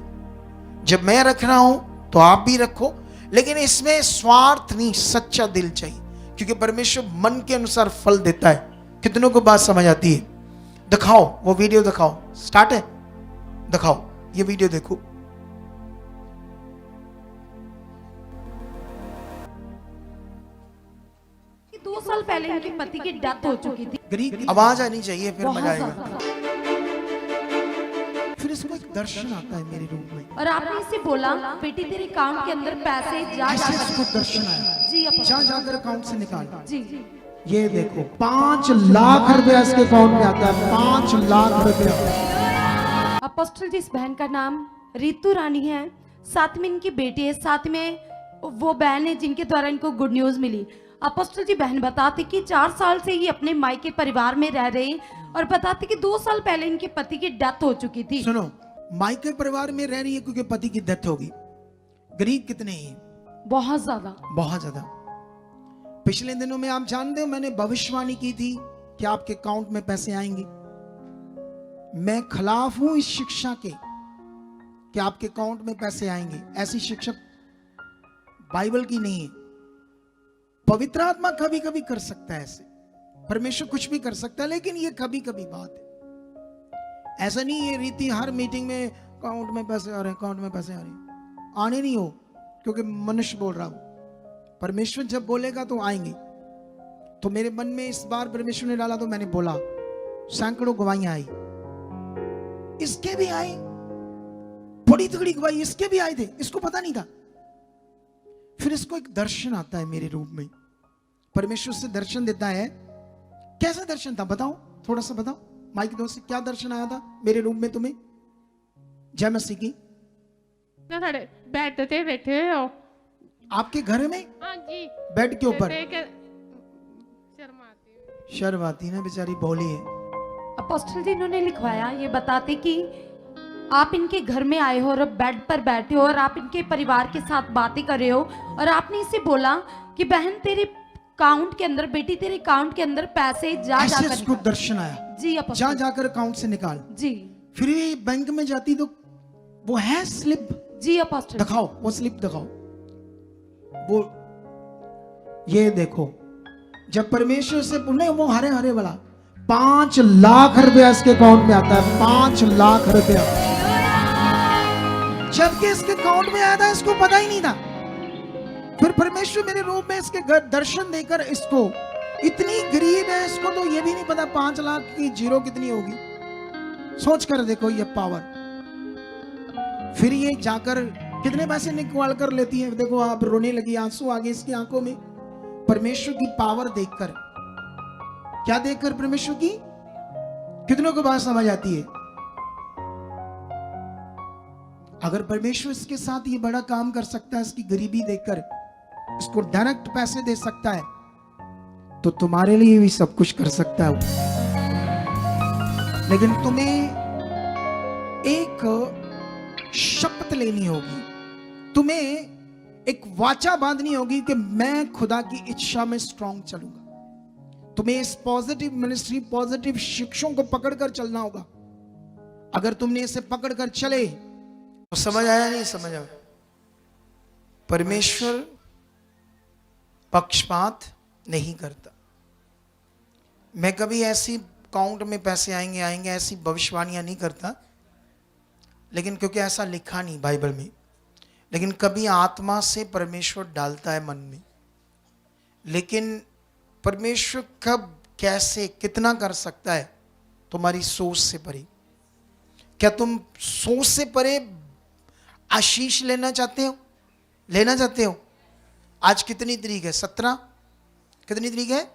जब मैं रख रहा हूं तो आप भी रखो, लेकिन इसमें स्वार्थ नहीं, सच्चा दिल चाहिए, क्योंकि परमेश्वर मन के अनुसार फल देता है। कितनों को बात समझ आती है? दिखाओ वो वीडियो, दिखाओ, स्टार्ट है, दिखाओ ये वीडियो, देखो। कि 2 साल साल पहले इनके पति की डेथ हो चुकी थी। गरीब आवाज आनी चाहिए फिर मजा बहुत आएगा। ज्यादा। फिर इसको एक दर्शन आता है मेरे रूम में। और आपने इसे बोला बेटी तेरे अकाउंट के अंदर पैसे जा ऐसे जा इसको दर्शन आया, जी अपोस्टल जा जाकर अकाउंट से निकाल। जी। ये देखो 5 लाख रुपया इसके अकाउंट में आता है, 5 लाख रुपया। अपोस्टल जी, इस बहन का नाम रितु रानी है, साथ में इनकी बेटी है, साथ में वो बहन है जिनके द्वारा इनको गुड न्यूज मिली। अपोस्टल जी, बहन बताती कि 4 साल से ये अपने मायके परिवार में रह रहे और बताती कि 2 साल पहले इनके पति की डेथ हो चुकी थी। सुनो, मायके परिवार में रह रही है क्योंकि पति की डेथ होगी। गरीब कितने हैं? बहुत ज्यादा। बहुत ज्यादा। पिछले दिनों में आप जानते हो मैंने भविष्यवाणी की थी कि आपके अकाउंट में पैसे आएंगे। मैं खिलाफ हूं इस शिक्षा के कि आपके अकाउंट में पैसे आएंगे। ऐसी शिक्षा बाइबल की नहीं है। पवित्र आत्मा कभी कभी कर सकता है ऐसे, परमेश्वर कुछ भी कर सकता है, लेकिन ये कभी कभी बात है। ऐसा नहीं है रीति हर मीटिंग में अकाउंट में पैसे आ रहे हैं, अकाउंट में पैसे आ रहे हैं। आने नहीं हो क्योंकि मनुष्य बोल रहा हूं। परमेश्वर जब बोलेगा तो आएंगे। तो मेरे मन में इस बार परमेश्वर ने डाला तो मैंने बोला, सैकड़ों गवाहियां आई, इसके भी आई, बड़ी तगड़ी गवाही इसके भी आए थे, इसको पता नहीं था। फिर इसको एक दर्शन आता है मेरे रूप में। परमेश्वर से दर्शन देता है। कैसा दर्शन था बताओ, थोड़ा सा बताओ माइक दो से, क्या दर्शन आया था मेरे रूप में तुम्हें? जय मसीह की। बेड पे बैठे हो आपके घर में? हाँ जी। बेड के ऊपर? शर्माती शर्माती ना बेचारी, बोली है। अपोस्टल जी, इन्होंने लिखवाया, ये बताते कि आप इनके घर में आए हो और बेड पर बैठे हो और आप इनके परिवार के साथ बातें कर रहे हो और आपने इसे बोला कि बहन तेरे अकाउंट के अंदर, बेटी तेरे अकाउंट के अंदर पैसे जा ऐसे जाकर इसको दर्शन आया, जी जा अपोस्टल जाकर अकाउंट से निकाल। जी फिर ये बैंक में जाती तो वो है स्लिप, जी अपोस्टल दिखाओ वो स्लिप दिखाओ। वो ये देखो, जब परमेश्वर से नहीं, वो हरे हरे वाला 5 लाख रुपया इसके अकाउंट में आता है, 5 लाख रुपया। जबकि इसके अकाउंट में आया था, इसको पता ही नहीं था। फिर परमेश्वर मेरे रूप में इसके घर दर्शन देकर, इसको इतनी गरीब है, इसको तो ये भी नहीं पता 5 लाख की जीरो कितनी होगी। सोच कर देखो ये पावर। फिर ये जाकर कितने पैसे निकाल कर लेती है। देखो आप, रोने लगी, आंसू आ गए इसकी आंखों में परमेश्वर की पावर देखकर। क्या देखकर? परमेश्वर की। कितनों को बात समझ आती है? अगर परमेश्वर इसके साथ ये बड़ा काम कर सकता है, इसकी गरीबी देखकर इसको डायरेक्ट पैसे दे सकता है, तो तुम्हारे लिए भी सब कुछ कर सकता है। लेकिन तुम्हें एक शपथ लेनी होगी, तुम्हें एक वाचा बांधनी होगी कि मैं खुदा की इच्छा में स्ट्रांग चलूंगा। तुम्हें इस पॉजिटिव मिनिस्ट्री, पॉजिटिव शिक्षों को पकड़कर चलना होगा। अगर तुमने इसे पकड़कर चले तो समझ आया? नहीं समझ आया? परमेश्वर पक्षपात नहीं करता। मैं कभी ऐसी अकाउंट में पैसे आएंगे आएंगे ऐसी भविष्यवाणियां नहीं करता, लेकिन क्योंकि ऐसा लिखा नहीं बाइबल में। लेकिन कभी आत्मा से परमेश्वर डालता है मन में। लेकिन परमेश्वर कब, कैसे, कितना कर सकता है तुम्हारी सोच से परे। क्या तुम सोच से परे आशीष लेना चाहते हो? लेना चाहते हो? आज कितनी तारीख है? 17। कितनी तारीख है?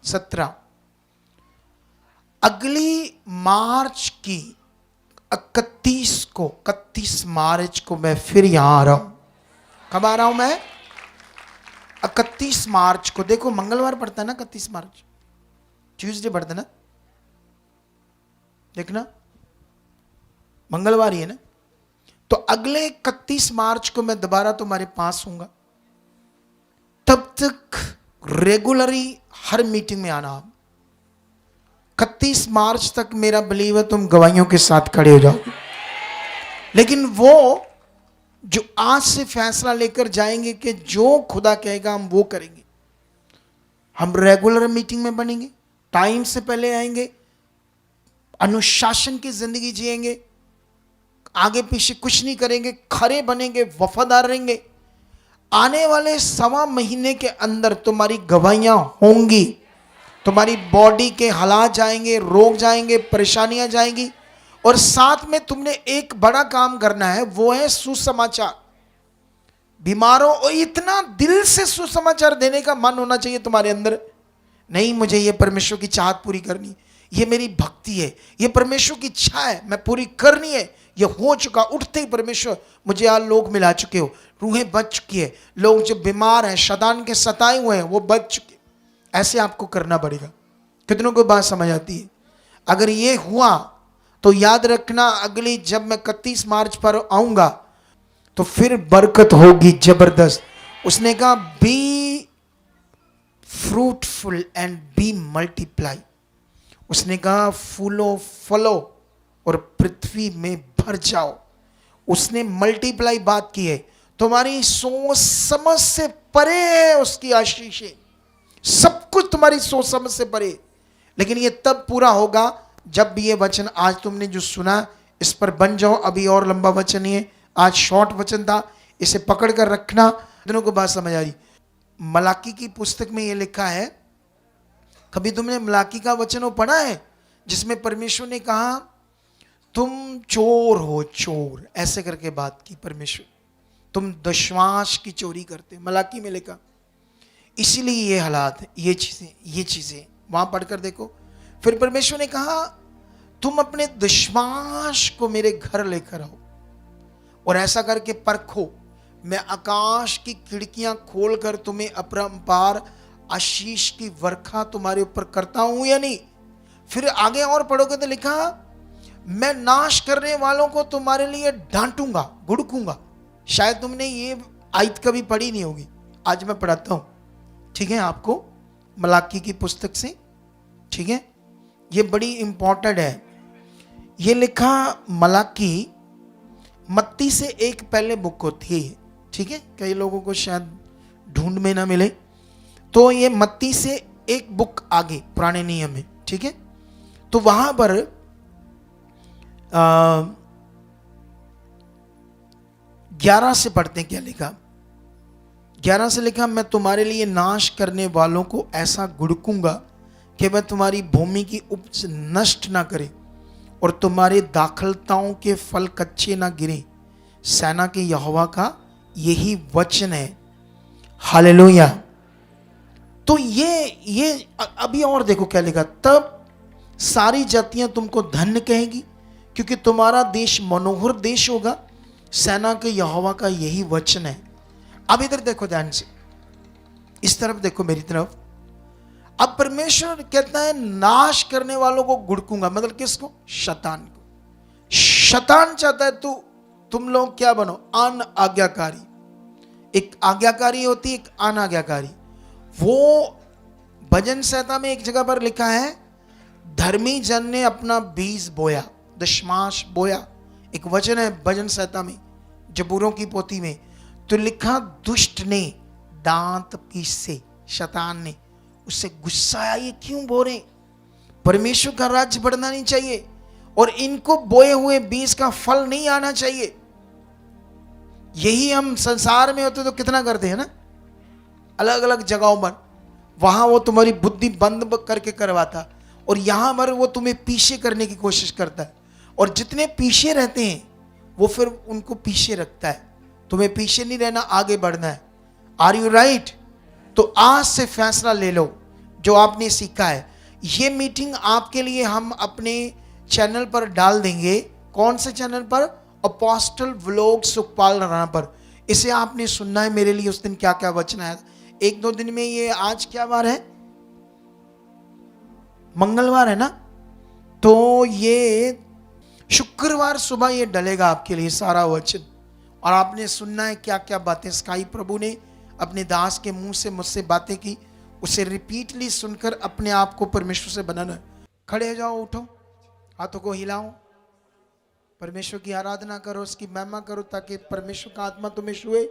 17। अगली मार्च की 31 मार्च को मैं फिर यहां आ रहा हूं। कब आ रहा हूं मैं? 31 मार्च को। देखो मंगलवार पड़ता है ना 31 मार्च, ट्यूसडे पड़ता है ना, देखना मंगलवार ही है ना। तो अगले 31 मार्च को मैं दोबारा तुम्हारे पास हूंगा। तब तक रेगुलरली हर मीटिंग में आना। 31 मार्च तक मेरा बिलीव है तुम गवाहियों के साथ खड़े हो जाओगे। लेकिन वो जो आज से फैसला लेकर जाएंगे कि जो खुदा कहेगा हम वो करेंगे। हम रेगुलर मीटिंग में बनेंगे, टाइम से पहले आएंगे, अनुशासन की जिंदगी जिएंगे, आगे पीछे कुछ नहीं करेंगे, खरे बनेंगे, वफादार रहेंगे। आने वाले 1.25 महीने के अंदर तुम्हारी गवाहियां होंगी, तुम्हारी बॉडी के हालात जाएंगे, रोग जाएंगे, परेशानियां जाएंगी। और साथ में तुमने एक बड़ा काम करना है, वो है सुसमाचार। बीमारों और इतना दिल से सुसमाचार देने का मन होना चाहिए तुम्हारे अंदर। नहीं, मुझे ये परमेश्वर की चाहत पूरी करनी, ये मेरी भक्ति है, ये परमेश्वर की इच्छा है, मैं पूरी करनी है, ये हो चुका। उठते ही परमेश्वर मुझे यहाँ लोग मिला चुके हो, रूहें बच चुकी है, लोग जो बीमार हैं, शैतान के सताए हुए हैं, वो बच चुके। ऐसे आपको करना पड़ेगा। कितनों को बात समझ आती है? अगर ये हुआ तो याद रखना, अगली जब मैं 31 मार्च पर आऊंगा तो फिर बरकत होगी जबरदस्त। उसने कहा be fruitful and be multiply. उसने कहा फूलो फलो और पृथ्वी में भर जाओ। उसने मल्टीप्लाई बात की है। तुम्हारी सोच समझ से परे है उसकी आशीषें, सब कुछ तुम्हारी सोच समझ से परे। लेकिन ये तब पूरा होगा जब भी ये वचन आज तुमने जो सुना इस पर बन जाओ। अभी और लंबा वचन ही है, आज शॉर्ट वचन था, इसे पकड़ कर रखना। दोनों को बात समझ आ रही? मलाकी की पुस्तक में ये लिखा है, कभी तुमने मलाकी का वचन वो पढ़ा है जिसमें परमेश्वर ने कहा तुम चोर हो, चोर, ऐसे करके बात की परमेश्वर, तुम दशमांश की चोरी करते। मलाकी में लिखा, इसीलिए ये हालात है, ये चीजें वहां पढ़कर देखो। फिर परमेश्वर ने कहा तुम अपने दशमांश को मेरे घर लेकर आओ और ऐसा करके परखो, मैं आकाश की खिड़कियां खोलकर तुम्हें अपरंपार आशीष की वर्षा तुम्हारे ऊपर करता हूं या नहीं। फिर आगे और पढ़ोगे तो लिखा मैं नाश करने वालों को तुम्हारे लिए डांटूंगा, गुड़कूंगा। शायद तुमने ये आयत कभी पढ़ी नहीं होगी, आज मैं पढ़ाता हूं, ठीक है, आपको मलाकी की पुस्तक से, ठीक है। ये बड़ी इंपॉर्टेंट है। ये लिखा मलाकी मत्ती से एक पहले बुक होती है, ठीक है, कई लोगों को शायद ढूंढ में ना मिले, तो ये मत्ती से एक बुक आगे पुराने नियम में, ठीक है। तो वहां पर 11 से पढ़ते हैं, क्या लिखा? 11 से लिखा मैं तुम्हारे लिए नाश करने वालों को ऐसा गुड़कूंगा कि मैं तुम्हारी भूमि की उपज नष्ट ना करे और तुम्हारे दाखलताओं के फल कच्चे ना गिरे। सेना के यहोवा का यही वचन है। हालेलुया। तो ये अभी और देखो क्या लिखा, तब सारी जातियां तुमको धन्य कहेंगी क्योंकि तुम्हारा देश मनोहर देश होगा। सेना के यहोवा का यही वचन है। अब इधर देखो ध्यान से, इस तरफ देखो मेरी तरफ। अब परमेश्वर कहता है नाश करने वालों को गुड़कूंगा, मतलब किसको? शैतान को। शैतान चाहता है तुम लोग क्या बनो? अनाज्ञाकारी। एक आज्ञाकारी होती, एक अनाज्ञाकारी। वो भजन संहिता में एक जगह पर लिखा है धर्मी जन ने अपना बीज बोया, दशमांश बोया। एक वचन है भजन संहिता में, जबूरों की पोथी में, तो लिखा दुष्ट ने दांत पीसे, शैतान ने उससे गुस्सा आया, ये क्यों बो रहे? परमेश्वर का राज्य बढ़ना नहीं चाहिए और इनको बोए हुए बीज का फल नहीं आना चाहिए। यही हम संसार में होते तो कितना करते हैं ना, अलग अलग जगहों पर। वहां वो तुम्हारी बुद्धि बंद करके करवाता और यहां पर वो तुम्हें पीछे करने की कोशिश करता है। और जितने पीछे रहते हैं वो फिर उनको पीछे रखता है। तुम्हें पीछे नहीं रहना, आगे बढ़ना है। Are you right? तो आज से फैसला ले लो जो आपने सीखा है। ये मीटिंग आपके लिए हम अपने चैनल पर डाल देंगे। कौन से चैनल पर? अपोस्टल व्लॉग सुखपाल राणा पर। इसे आपने सुनना है मेरे लिए उस दिन क्या क्या वचन आया। 1-2 दिन में ये, आज क्या वार है? मंगलवार है ना, तो ये शुक्रवार सुबह ये डलेगा आपके लिए सारा वचन। और आपने सुनना है क्या क्या बातें स्काई प्रभु ने अपने दास के मुंह से मुझसे बातें की, उसे रिपीटली सुनकर अपने आप को परमेश्वर से बनाना। खड़े हो जाओ, उठो, हाथों को हिलाओ, परमेश्वर की आराधना करो, उसकी महिमा करो ताकि परमेश्वर का आत्मा तुम्हें छुए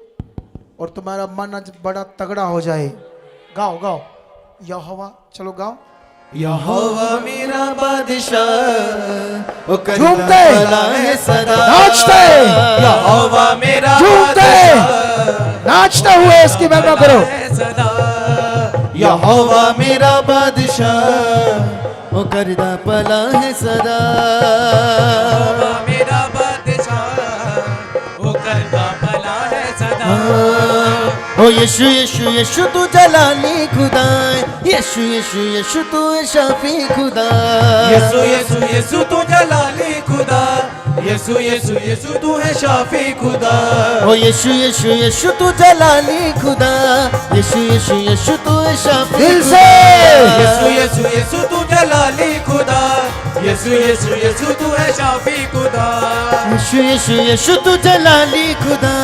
और तुम्हारा मन आज बड़ा तगड़ा हो जाए। गाओ गाओ, यहोवा, चलो गाओ। यहोवा मेरा बादे बादशाह, ओ करता झूमते, भला है सदा। नाचते, यहोवा मेरा झूमते, बादशाह, नाचते हुए इसकी महिमा करो। सदा यहोवा मेरा बादशाह, ओ करता भला है सदा। मेरा बादशाह, वो करता भला है सदा। ओ यीशु यीशु यीशु तू जलाली खुदा है, यीशु यीशु यीशु तू है शाफी खुदा। यीशु यीशु यीशु तू जलाली खुदा, यीशु यीशु यीशु तू है शाफी खुदा। ओ यीशु यीशु यीशु तू जलाली खुदा, यीशु यीशु यीशु तू है शाफी दिल से। यीशु यीशु यीशु तू जलाली खुदा, यीशु यीशु यीशु तू है शाफी खुदा। यीशु यीशु यीशु तू जलाली खुदा,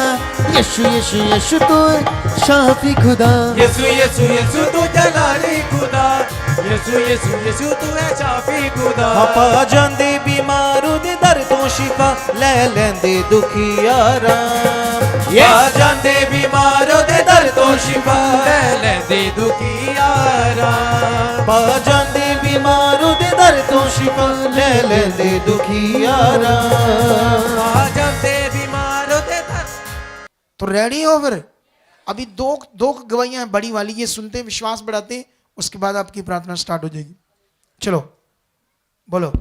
यीशु यीशु यीशु तू है शाफी खुदा। यीशु यीशु यीशु तू जलाली खुदा, यीशु यीशु यीशु तू है शाफी खुदा। आपा जांदे बीमारू दे दर तो शिफा, ले लेंदे दुखियारा। आ जांदे बीमारों दे दर तो शिफा, ले लेंदे दुखियारा। पा जांदे बीमारू दे दर तो शिफा, ले लेंदे दुखियारा। आ जांदे बीमारों दे दर। तो रेडी हो फिर? अभी दो दो गवाहियां हैं बड़ी वाली, ये सुनते हैं, विश्वास बढ़ाते हैं, उसके बाद आपकी प्रार्थना स्टार्ट हो जाएगी। चलो बोलो।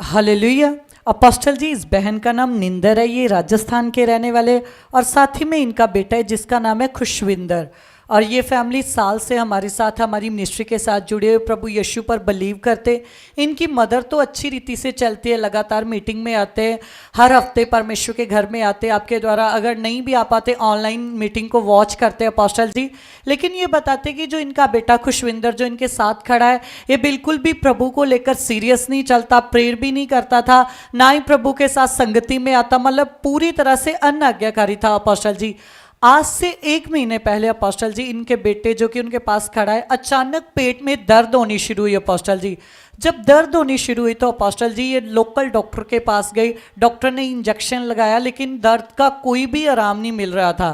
हालेलुया। अपोस्टल जी, इस बहन का नाम निंदर है, ये राजस्थान के रहने वाले, और साथ ही में इनका बेटा है जिसका नाम है खुशविंदर। और ये फैमिली साल से हमारे साथ, हमारी मिनिस्ट्री के साथ जुड़े हुए, प्रभु यीशु पर बिलीव करते। इनकी मदर तो अच्छी रीति से चलती है, लगातार मीटिंग में आते हैं, हर हफ्ते परमेश्वर के घर में आते, आपके द्वारा अगर नहीं भी आ पाते ऑनलाइन मीटिंग को वॉच करते हैं अपोस्टल जी। लेकिन ये बताते कि जो इनका बेटा खुशविंदर जो इनके साथ खड़ा है, ये बिल्कुल भी प्रभु को लेकर सीरियस नहीं चलता, प्रेयर भी नहीं करता था, ना ही प्रभु के साथ संगति में आता, मतलब पूरी तरह से अनाज्ञाकारी था अपोस्टल जी। आज से 1 महीने पहले अपोस्टल जी, इनके बेटे जो कि उनके पास खड़ा है, अचानक पेट में दर्द होनी शुरू हुई अपोस्टल जी। जब दर्द होनी शुरू हुई तो अपोस्टल जी ये लोकल डॉक्टर के पास गई, डॉक्टर ने इंजेक्शन लगाया, लेकिन दर्द का कोई भी आराम नहीं मिल रहा था।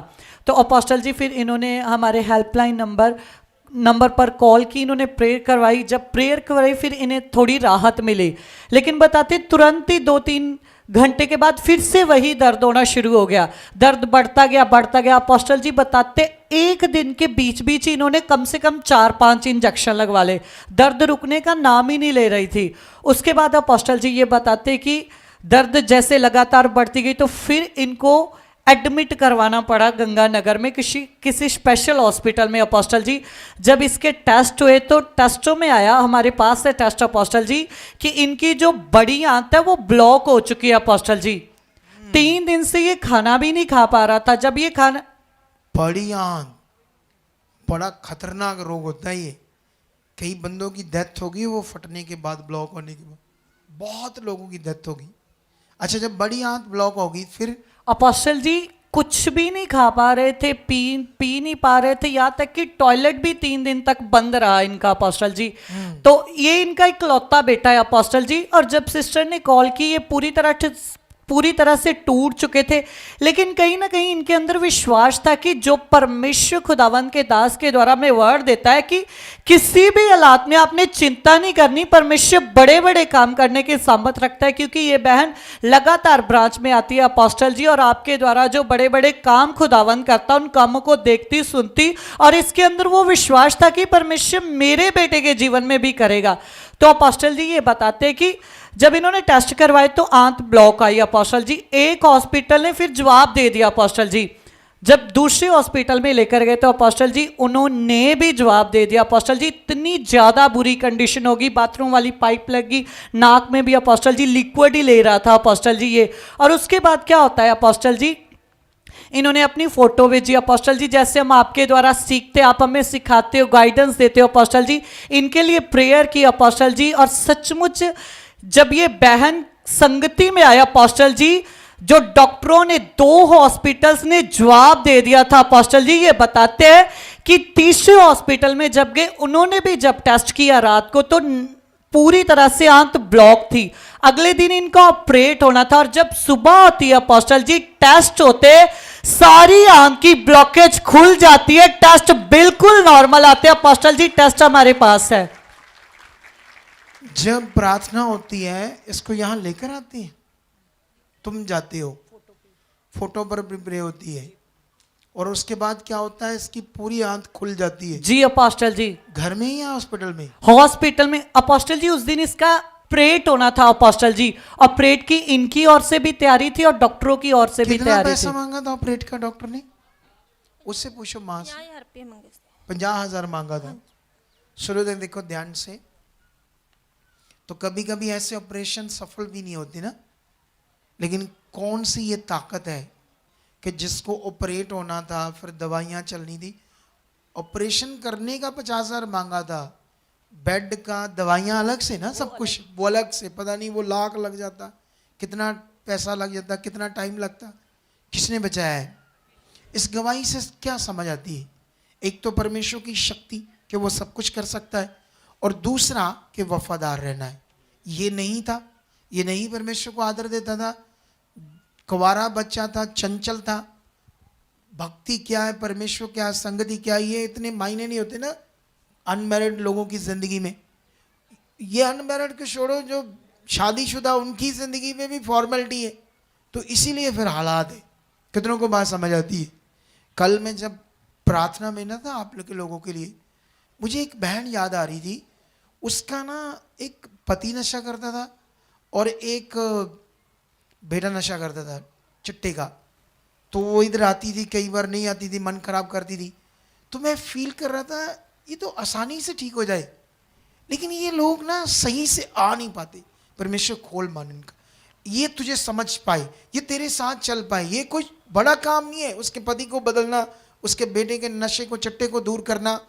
तो अपोस्टल जी फिर इन्होंने हमारे हेल्पलाइन नंबर पर कॉल की, इन्होंने प्रेयर करवाई। जब प्रेयर करवाई फिर इन्हें थोड़ी राहत मिली, लेकिन बताते तुरंत ही 2-3 घंटे के बाद फिर से वही दर्द होना शुरू हो गया। दर्द बढ़ता गया। अपोस्टल जी बताते 1 दिन के बीच बीच इन्होंने कम से कम 4-5 इंजेक्शन लगवा ले, दर्द रुकने का नाम ही नहीं ले रही थी। उसके बाद अपोस्टल जी ये बताते कि दर्द जैसे लगातार बढ़ती गई तो फिर इनको एडमिट करवाना पड़ा गंगानगर में किसी स्पेशल हॉस्पिटल में अपोस्टल जी। जब इसके टेस्ट हुए तो टेस्टों में आया, हमारे पास है टेस्ट अपोस्टल जी, कि इनकी जो बड़ी आंत है वो ब्लॉक हो चुकी है अपोस्टल जी। 3 दिन से ये खाना भी नहीं खा पा रहा था। जब ये खाना, बड़ी आंत बड़ा खतरनाक रोग होता है ये। कई बंदों की डेथ होगी वो फटने के बाद, ब्लॉक होने के बाद, बहुत लोगों की डेथ होगी। अच्छा, जब बड़ी आंत ब्लॉक होगी फिर? अपोस्टल जी कुछ भी नहीं खा पा रहे थे, पी नहीं पा रहे थे, यहाँ तक कि टॉयलेट भी 3 दिन तक बंद रहा इनका अपोस्टल जी। तो ये इनका इकलौता बेटा है अपोस्टल जी। और जब सिस्टर ने कॉल की, ये पूरी तरह से टूट चुके थे, लेकिन कहीं ना कहीं इनके अंदर विश्वास था कि जो परमेश्वर खुदावंद के दास के द्वारा में वर्ड देता है कि किसी भी हालात में आपने चिंता नहीं करनी, परमेश्वर बड़े बड़े काम करने की सामर्थ रखता है। क्योंकि ये बहन लगातार ब्रांच में आती है अपोस्टल जी, और आपके द्वारा जो बड़े बड़े काम खुदावंद करता, उन कामों को देखती सुनती, और इसके अंदर वो विश्वास था कि परमेश्वर मेरे बेटे के जीवन में भी करेगा। तो अपोस्टल जी ये बताते कि जब इन्होंने टेस्ट करवाए तो आंत ब्लॉक आई अपोस्टल जी। एक हॉस्पिटल ने फिर जवाब दे दिया अपोस्टल जी। जब दूसरे हॉस्पिटल में लेकर गए तो अपोस्टल जी उन्होंने भी जवाब दे दिया अपोस्टल जी। इतनी ज़्यादा बुरी कंडीशन होगी, बाथरूम वाली पाइप लगी, नाक में भी अपोस्टल जी लिक्विड ही ले रहा था अपोस्टल जी ये। और उसके बाद क्या होता है अपोस्टल जी, इन्होंने अपनी फोटो भेजी अपोस्टल जी। जैसे हम आपके द्वारा सीखते, आप हमें सिखाते हो, गाइडेंस देते हो अपोस्टल जी, इनके लिए प्रेयर की अपोस्टल जी। और सचमुच जब ये बहन संगति में आया अपोस्टल जी, जो डॉक्टरों ने 2 हॉस्पिटल्स ने जवाब दे दिया था अपोस्टल जी, ये बताते हैं कि तीसरे हॉस्पिटल में जब गए, उन्होंने भी जब टेस्ट किया रात को तो पूरी तरह से आंत ब्लॉक थी। अगले दिन इनका ऑपरेट होना था, और जब सुबह होती है अपोस्टल जी, टेस्ट होते, सारी आंत की ब्लॉकेज खुल जाती है, टेस्ट बिल्कुल नॉर्मल आते हैं अपोस्टल जी। टेस्ट हमारे पास है। जब प्रार्थना होती है इसको यहाँ लेकर आती है, तुम जाते हो, फोटो पर प्रे होती है और उसके बाद क्या होता है, इसकी पूरी आंख खुल जाती है। जी अपोस्टल जी, घर में ही या हॉस्पिटल में? हॉस्पिटल में अपोस्टल जी। उस दिन इसका प्रेट होना था अपोस्टल जी, और प्रेट की इनकी ओर से भी तैयारी थी और डॉक्टरों की ओर से भी कितना तैयारी पैसा थी। मांगा था ऑपरेट का डॉक्टर ने? उससे पूछो मां से। 50,000 मांगा था। सुनो देखो ध्यान से, तो कभी कभी ऐसे ऑपरेशन सफल भी नहीं होते ना, लेकिन कौन सी ये ताकत है कि जिसको ऑपरेट होना था, फिर दवाइयाँ चलनी थी, ऑपरेशन करने का 50,000 मांगा था, बेड का दवाइयाँ अलग से ना, सब कुछ वो अलग से, पता नहीं वो लाख लग जाता, कितना पैसा लग जाता, कितना टाइम लगता, किसने बचाया है? इस गवाही से क्या समझ आती है? एक तो परमेश्वर की शक्ति कि वो सब कुछ कर सकता है, और दूसरा कि वफादार रहना है। ये नहीं था, ये नहीं परमेश्वर को आदर देता था, कुंवारा बच्चा था, चंचल था। भक्ति क्या है, परमेश्वर क्या है, संगति क्या है, ये इतने मायने नहीं होते ना अनमैरिड लोगों की जिंदगी में। ये अनमैरिड के छोड़ो, जो शादीशुदा उनकी जिंदगी में भी फॉर्मेलिटी है। तो इसीलिए फिर हालात है। कितनों को बात समझ आती है? कल मैं जब प्रार्थना में ना था आप लोग के लोगों के लिए, मुझे एक बहन याद आ रही थी, उसका ना एक पति नशा करता था और एक बेटा नशा करता था चिट्टे का। तो वो इधर आती थी, कई बार नहीं आती थी, मन खराब करती थी। तो मैं फील कर रहा था ये तो आसानी से ठीक हो जाए, लेकिन ये लोग ना सही से आ नहीं पाते। परमेश्वर खोल मन इनका, ये तुझे समझ पाए, ये तेरे साथ चल पाए। ये कोई बड़ा काम नहीं है उसके पति को बदलना, उसके बेटे के नशे को, चिट्टे को दूर करना।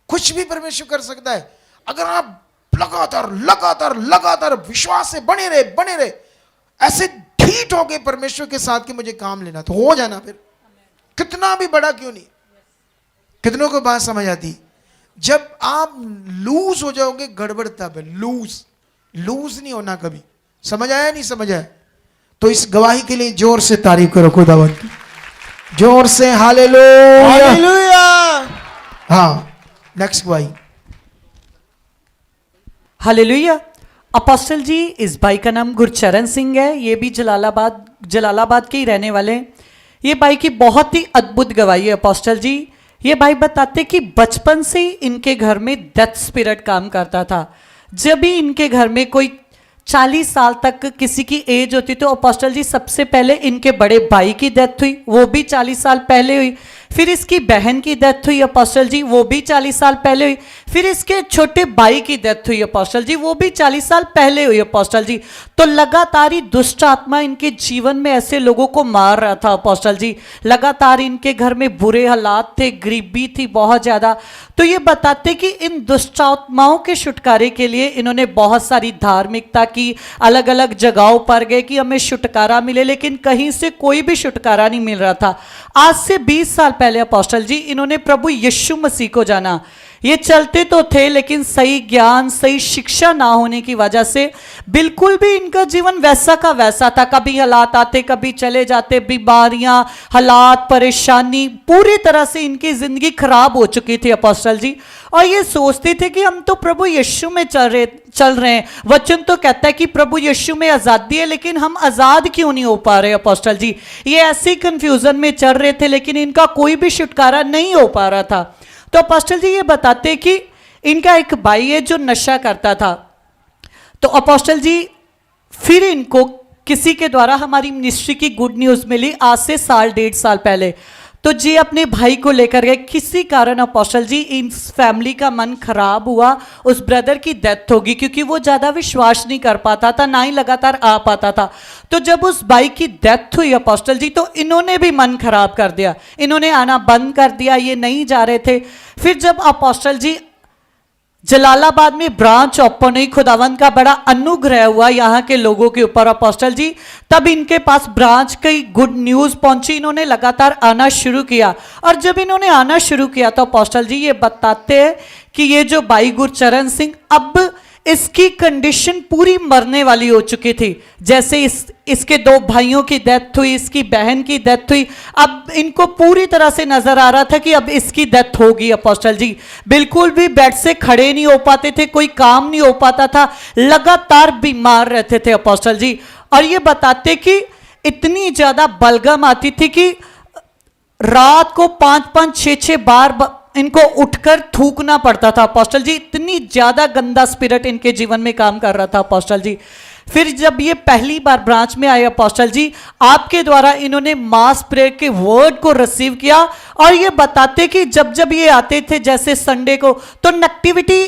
कुछ भी परमेश्वर कर सकता है अगर आप लगातार लगातार लगातार विश्वास से बने रहे ऐसे ढीठ हो गए परमेश्वर के साथ कि मुझे काम लेना, तो हो जाना फिर, कितना भी बड़ा क्यों नहीं। कितनों को बात समझ आती? जब आप लूज हो जाओगे गड़बड़ तब है। लूज नहीं होना कभी। समझ आया नहीं समझ आया? तो इस गवाही के लिए जोर से तारीफ करो खुदावन की, जोर से हालेलुया। हालेलुया। हाँ, नेक्स्ट गवाही। हालेलुया। अपोस्टल जी, इस भाई का नाम गुरचरण सिंह है, ये भी जलालाबाद के ही रहने वाले हैं। ये भाई की बहुत ही अद्भुत गवाही है अपोस्टल जी। ये भाई बताते कि बचपन से ही इनके घर में डेथ स्पिरिट काम करता था। जब भी इनके घर में कोई 40 साल तक किसी की एज होती तो अपोस्टल जी सबसे पहले इनके बड़े भाई की डेथ हुई, वो भी 40 साल पहले हुई। फिर इसकी बहन की डेथ हुई अपोस्टल जी, वो भी 40 साल पहले हुई। फिर इसके छोटे भाई की डेथ हुई अपोस्टल जी, वो भी 40 साल पहले हुई अपोस्टल जी। तो लगातार ही दुष्ट आत्मा इनके जीवन में ऐसे लोगों को मार रहा था अपोस्टल जी। लगातार इनके घर में बुरे हालात थे, गरीबी थी बहुत ज़्यादा। तो ये बताते कि इन दुष्ट आत्माओं के छुटकारे के लिए इन्होंने बहुत सारी धार्मिकता की, अलग अलग जगहों पर गए कि हमें छुटकारा मिले, लेकिन कहीं से कोई भी छुटकारा नहीं मिल रहा था। आज से 20 साल पहले अपोस्टल जी इन्होंने प्रभु यीशु मसीह को जाना। ये चलते तो थे लेकिन सही ज्ञान, सही शिक्षा ना होने की वजह से बिल्कुल भी इनका जीवन वैसा का वैसा था। कभी हालात आते, कभी चले जाते, बीमारियां, हालात, परेशानी, पूरी तरह से इनकी जिंदगी खराब हो चुकी थी अपोस्टल जी। और ये सोचते थे कि हम तो प्रभु यीशु में चल रहे हैं। वचन तो कहता है कि प्रभु यीशु में आज़ादी है, लेकिन हम आज़ाद क्यों नहीं हो पा रहे अपोस्टल जी। ये ऐसी कंफ्यूजन में चल रहे थे, लेकिन इनका कोई भी छुटकारा नहीं हो पा रहा था। तो अपोस्टल जी ये बताते कि इनका एक भाई है जो नशा करता था। तो अपोस्टल जी फिर इनको किसी के द्वारा हमारी मिनिस्ट्री की गुड न्यूज़ मिली आज से 1.5 साल पहले। तो जी अपने भाई को लेकर गए। किसी कारण अपोस्टल जी इस फैमिली का मन खराब हुआ, उस ब्रदर की डेथ होगी, क्योंकि वो ज़्यादा विश्वास नहीं कर पाता था, ना ही लगातार आ पाता था। तो जब उस भाई की डेथ हुई अपोस्टल जी, तो इन्होंने भी मन खराब कर दिया, इन्होंने आना बंद कर दिया, ये नहीं जा रहे थे। फिर जब अपोस्टल जी जलालाबाद में ब्रांच ओपन हुई, खुदावंद का बड़ा अनुग्रह हुआ यहाँ के लोगों के ऊपर अपोस्टल जी, तब इनके पास ब्रांच की गुड न्यूज़ पहुंची। इन्होंने लगातार आना शुरू किया, और जब इन्होंने आना शुरू किया तो अपोस्टल जी ये बताते हैं कि ये जो भाई गुरचरण सिंह अब इसकी कंडीशन पूरी मरने वाली हो चुकी थी। जैसे इसके 2 भाइयों की डेथ हुई, इसकी बहन की डेथ हुई, अब इनको पूरी तरह से नजर आ रहा था कि अब इसकी डेथ होगी। अपोस्टल जी बिल्कुल भी बेड से खड़े नहीं हो पाते थे, कोई काम नहीं हो पाता था, लगातार बीमार रहते थे अपोस्टल जी। और ये बताते कि इतनी ज्यादा बलगम आती थी कि रात को 5-5, 6-6 बार इनको उठकर थूकना पड़ता था अपोस्टल जी। इतनी ज्यादा गंदा स्पिरिट इनके जीवन में काम कर रहा था अपोस्टल जी। फिर जब ये पहली बार ब्रांच में आए अपोस्टल जी, आपके द्वारा इन्होंने मास प्रेयर के वर्ड को रिसीव किया और ये बताते कि जब जब ये आते थे जैसे संडे को, तो नेगेटिविटी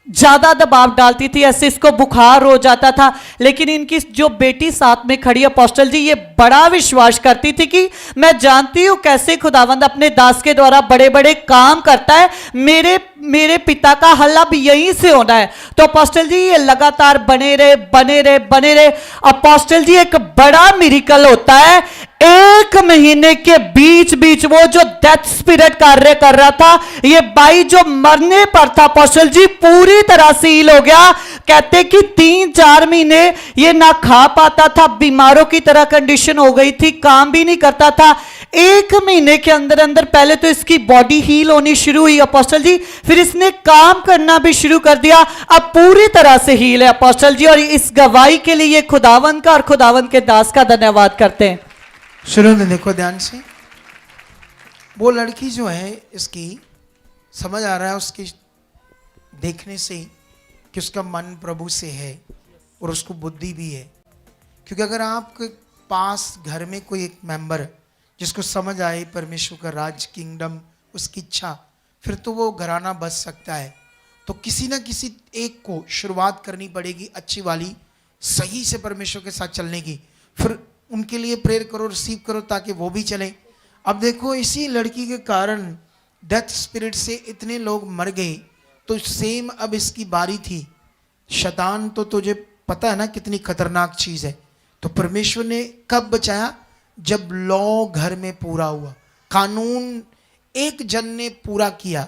ज्यादा दबाव डालती थी, ऐसे इसको बुखार हो जाता था। लेकिन इनकी जो बेटी साथ में खड़ी अपोस्टल जी, ये बड़ा विश्वास करती थी कि मैं जानती हूं कैसे खुदावंद अपने दास के द्वारा बड़े बड़े काम करता है, मेरे पिता का हल अब यहीं से होना है। तो अपोस्टल जी ये लगातार बने रहे। अपोस्टल जी एक बड़ा मिरेकल होता है, 1 महीने के बीच वो जो डेथ स्पिरिट कार्य कर रहा था, ये बाई जो मरने पर था अपोस्टल जी, पूरी तरह से हील हो गया। कहते कि 3-4 महीने ये ना खा पाता था, बीमारों की तरह कंडीशन हो गई थी, काम भी नहीं करता था। 1 महीने के अंदर अंदर पहले तो इसकी बॉडी हील होनी शुरू हुई अपोस्टल जी, फिर इसने काम करना भी शुरू कर दिया, अब पूरी तरह से हील है अपोस्टल जी। और इस गवाही के लिए ये खुदावंद का और खुदावंद के दास का धन्यवाद करते हैं। शुरू में देखो ध्यान से, वो लड़की जो है इसकी समझ आ रहा है उसकी देखने से कि उसका मन प्रभु से है और उसको बुद्धि भी है। क्योंकि अगर आपके पास घर में कोई एक मेंबर जिसको समझ आए परमेश्वर का राज, किंगडम, उसकी इच्छा, फिर तो वो घराना बच सकता है। तो किसी ना किसी एक को शुरुआत करनी पड़ेगी अच्छी वाली, सही से परमेश्वर के साथ चलने की, फिर उनके लिए प्रेयर करो, रिसीव करो ताकि वो भी चले। अब देखो इसी लड़की के कारण डेथ स्पिरिट से इतने लोग मर गए, तो सेम अब इसकी बारी थी। शैतान तो तुझे पता है ना कितनी खतरनाक चीज है। तो परमेश्वर ने कब बचाया? जब लॉ घर में पूरा हुआ, कानून एक जन ने पूरा किया।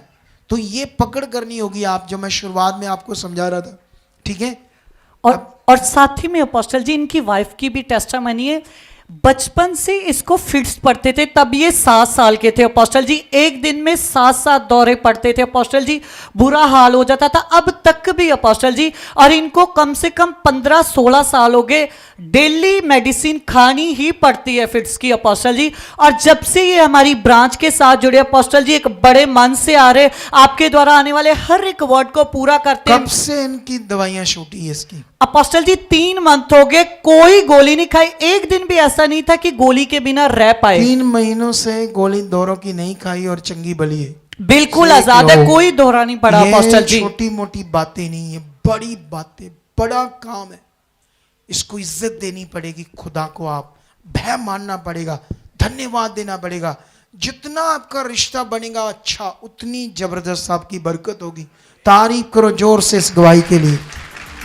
तो ये पकड़ करनी होगी आप, जो मैं शुरुआत में आपको समझा रहा था, ठीक है। और साथ ही में अपोस्टल जी इनकी वाइफ की भी टेस्टामनी है, बचपन से इसको फिट्स पड़ते थे, तब ये 7 साल के थे अपोस्टल जी, एक दिन में 7 दौरे पड़ते थे अपोस्टल जी, बुरा हाल हो जाता था अब तक भी अपोस्टल जी। और इनको कम से कम 15-16 साल हो गए, डेली मेडिसिन खानी ही पड़ती है फिट्स की अपोस्टल जी। और जब से ये हमारी ब्रांच के साथ जुड़े अपोस्टल जी, एक बड़े मन से आ रहे, आपके द्वारा आने वाले हर एक वर्ड को पूरा करते हैं। कब से इनकी दवाइयां छूटी है इसकी? अपोस्टल जी 3 मंथ हो गए, कोई गोली नहीं खाई, एक दिन भी ऐसा नहीं था कि गोली के बिना रह पाए। 3 महीनों से गोली दौरों की नहीं खाई और चंगी बली है, बिल्कुल आजाद है, कोई दोहरा नहीं पड़ा अपोस्टल जी। छोटी मोटी बातें नहीं है, बड़ी बातें, बड़ा काम है। इसको इज्जत देनी पड़ेगी, खुदा को आप भय मानना पड़ेगा, धन्यवाद देना पड़ेगा। जितना आपका रिश्ता बनेगा अच्छा, उतनी जबरदस्त आपकी बरकत होगी। तारीफ करो जोर से इस गवाही के लिए,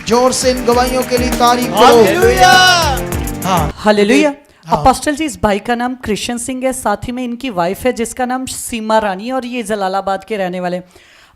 जोर से इन गवाहियों के लिए तारीफ करो। हाँ, हालेलुया। हाँ। अपोस्टल जी इस भाई का नाम कृष्ण सिंह है, साथ ही में इनकी वाइफ है जिसका नाम सीमा रानी है और ये जलालाबाद के रहने वाले।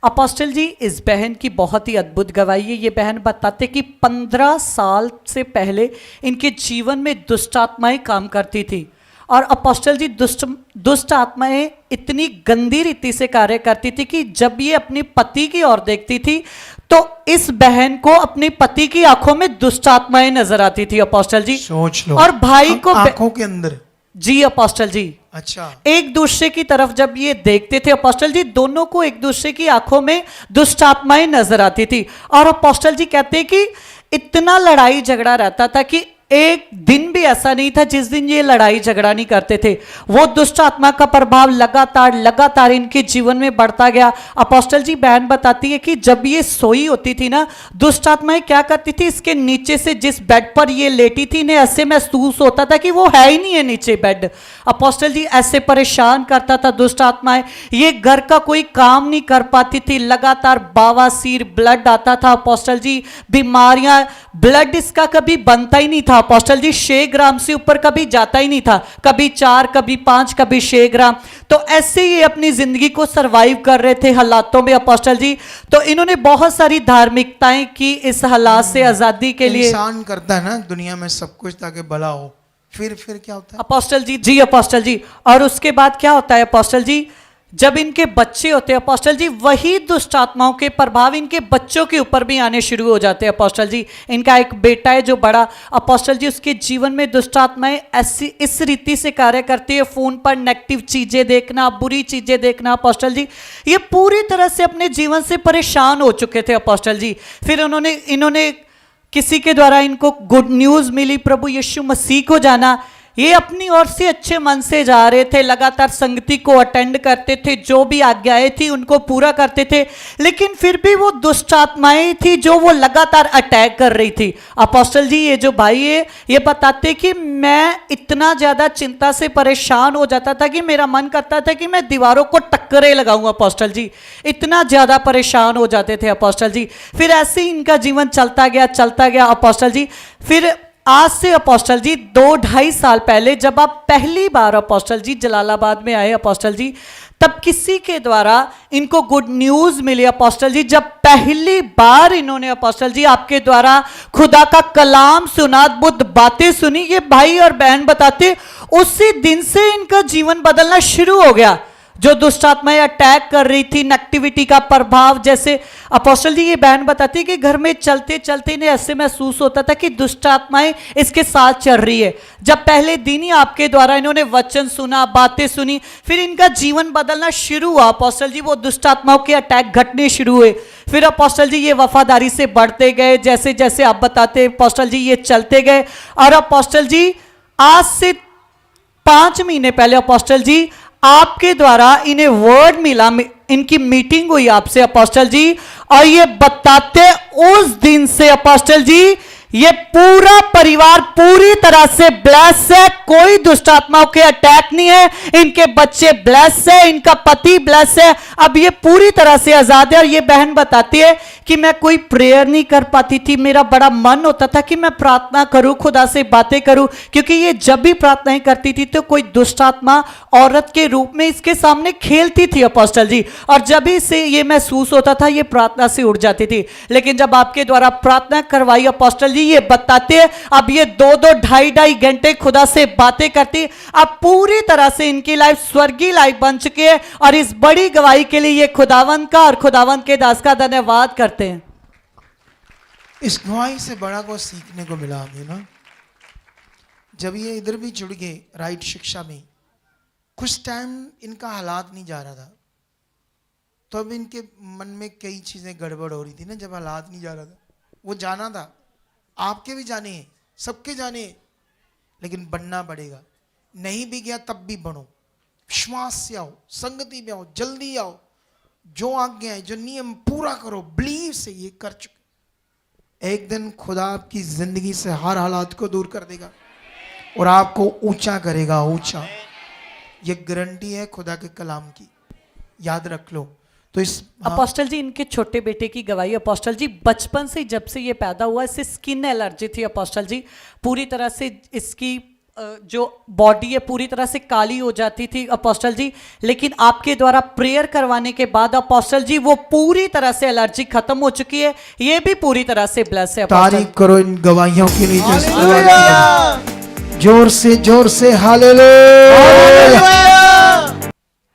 अपोस्टल जी इस बहन की बहुत ही अद्भुत गवाही है। ये बहन बताते कि 15 साल से पहले इनके जीवन में दुष्ट आत्माएं काम करती थी और अपोस्टल जी दुष्ट आत्माएं इतनी गंदी रीति से कार्य करती थी कि जब ये अपने पति की ओर देखती थी तो इस बहन को अपने पति की आंखों में दुष्ट आत्माएं नजर आती थी अपोस्टल जी। सोच लो। और भाई को आंखों के अंदर? जी अपोस्टल जी। अच्छा। एक दूसरे की तरफ जब ये देखते थे अपोस्टल जी, दोनों को एक दूसरे की आंखों में दुष्ट आत्माएं नजर आती थी। और अपोस्टल जी कहते हैं कि इतना लड़ाई झगड़ा रहता था कि एक दिन भी ऐसा नहीं था जिस दिन ये लड़ाई झगड़ा नहीं करते थे। वो दुष्ट आत्मा का प्रभाव लगातार इनके जीवन में बढ़ता गया। अपोस्टल जी बहन बताती है कि जब ये सोई होती थी ना, दुष्ट आत्माएं क्या करती थी, इसके नीचे से जिस बेड पर ये लेटी थी, इन्हें ऐसे महसूस होता था कि वो है ही नहीं है नीचे बेड। अपोस्टल जी ऐसे परेशान करता था दुष्ट आत्माएं, ये घर का कोई काम नहीं कर पाती थी, लगातार बवासीर, ब्लड आता था अपोस्टल जी, बीमारियां, ब्लड इसका कभी बनता ही नहीं था अपोस्टल जी 6 ग्राम से ऊपर कभी जाता ही नहीं था, कभी 4, कभी 5, कभी 6 ग्राम। तो ऐसे ही अपनी जिंदगी को सरवाइव कर रहे थे हालातों में अपोस्टल जी। तो इन्होंने बहुत सारी धार्मिकताएं की इस हालात से आजादी के लिए। इंसान करता है ना दुनिया में सब कुछ ताकि भला हो, फिर क्या होता है? अपोस्टल जी अपोस्टल जी, और उसके बाद क्या होता है अपोस्टल जी, जब इनके बच्चे होते हैं अपोस्टल जी, वही दुष्ट आत्माओं के प्रभाव इनके बच्चों के ऊपर भी आने शुरू हो जाते हैं अपोस्टल जी। इनका एक बेटा है जो बड़ा अपोस्टल जी, उसके जीवन में दुष्ट आत्माएं ऐसी इस रीति से कार्य करती है, फोन पर नेगेटिव चीजें देखना, बुरी चीजें देखना अपोस्टल जी। ये पूरी तरह से अपने जीवन से परेशान हो चुके थे अपोस्टल जी। फिर इन्होंने किसी के द्वारा इनको गुड न्यूज मिली प्रभु यीशु मसीह को जाना। ये अपनी ओर से अच्छे मन से जा रहे थे, लगातार संगति को अटेंड करते थे, जो भी आज्ञाएं थी उनको पूरा करते थे, लेकिन फिर भी वो दुष्ट आत्माएं थी जो वो लगातार अटैक कर रही थी अपोस्टल जी। ये जो भाई है ये बताते कि मैं इतना ज्यादा चिंता से परेशान हो जाता था कि मेरा मन करता था कि मैं दीवारों को टक्करे लगाऊं अपोस्टल जी, इतना ज्यादा परेशान हो जाते थे अपोस्टल जी। फिर ऐसे ही इनका जीवन चलता गया अपोस्टल जी। फिर आज से अपोस्टल जी 2-2.5 साल पहले जब आप पहली बार अपोस्टल जी जलालाबाद में आए अपोस्टल जी, तब किसी के द्वारा इनको गुड न्यूज मिली अपोस्टल जी। जब पहली बार इन्होंने अपोस्टल जी आपके द्वारा खुदा का कलाम सुना, अद्भुत बातें सुनी, ये भाई और बहन बताते उसी दिन से इनका जीवन बदलना शुरू हो गया। जो दुष्ट आत्माएं अटैक कर रही थी, नेगेटिविटी का प्रभाव, जैसे अपोस्टल जी ये बहन बताती कि घर में चलते चलते इन्हें ऐसे महसूस होता था कि दुष्ट आत्माएं इसके साथ चल रही है। जब पहले दिन ही आपके द्वारा इन्होंने वचन सुना, बातें सुनी, फिर इनका जीवन बदलना शुरू हुआ अपोस्टल जी। वो दुष्ट आत्माओं के अटैक घटने शुरू हुए। फिर अपोस्टल जी ये वफादारी से बढ़ते गए, जैसे जैसे आप बताते अपोस्टल जी ये चलते गए। और अपोस्टल जी आज से 5 महीने पहले अपोस्टल जी आपके द्वारा इन्हें वर्ड मिला, इनकी मीटिंग हुई आपसे अपोस्टल जी, और ये बताते उस दिन से अपोस्टल जी ये पूरा परिवार पूरी तरह से ब्लेस है, कोई दुष्ट आत्माओं के अटैक नहीं है, इनके बच्चे ब्लेस है, इनका पति ब्लेस है, अब ये पूरी तरह से आजाद है। और ये बहन बताती है कि मैं कोई प्रेयर नहीं कर पाती थी, मेरा बड़ा मन होता था कि मैं प्रार्थना करूं, खुदा से बातें करूं, क्योंकि ये जब भी प्रार्थनाएं करती थी तो कोई दुष्ट आत्मा औरत के रूप में इसके सामने खेलती थी अपोस्टल जी, और जब भी से ये महसूस होता था ये प्रार्थना से उठ जाती थी। लेकिन जब आपके द्वारा प्रार्थना करवाई अपोस्टल जी, ये बताते हैं अब ये 2-2, 2.5 घंटे खुदा से बातें करती, अब पूरी तरह से इनकी लाइफ स्वर्गीय लाइफ बन चुकी है। और इस बड़ी गवाही के लिए ये खुदावंत का और खुदावंत के दास का धन्यवाद करते हैं। इस गवाही से बड़ा को सीखने को मिला हमें ना, जब ये इधर भी जुड़ गए राइट शिक्षा में, कुछ टाइम इनका हालात नहीं जा रहा था, तो अब इनके मन में कई चीजें गड़बड़ हो रही थी ना। जब हालात नहीं जा रहा था, वो जाना था, आपके भी जाने हैं, सबके जाने हैं, लेकिन बनना पड़ेगा। नहीं भी गया तब भी बनो, विश्वास से आओ, संगति में आओ, जल्दी आओ, जो आज्ञा है, जो नियम पूरा करो, बिलीव से ये कर चुके। एक दिन खुदा आपकी जिंदगी से हर हालात को दूर कर देगा और आपको ऊंचा करेगा, ऊंचा। ये गारंटी है खुदा के कलाम की, याद रख लो। तो इस अपोस्टल जी इनके छोटे बेटे की गवाही अपोस्टल जी, बचपन से जब से ये पैदा हुआ इससे स्किन एलर्जी थी अपोस्टल जी, पूरी तरह से इसकी जो बॉडी है पूरी तरह से काली हो जाती थी अपोस्टल जी। लेकिन आपके द्वारा प्रेयर करवाने के बाद अपोस्टल जी वो पूरी तरह से एलर्जी खत्म हो चुकी है, ये भी पूरी तरह से ब्लेस है। तारीफ करो इन गवाहियों के लिए, जोर से हालेलुया।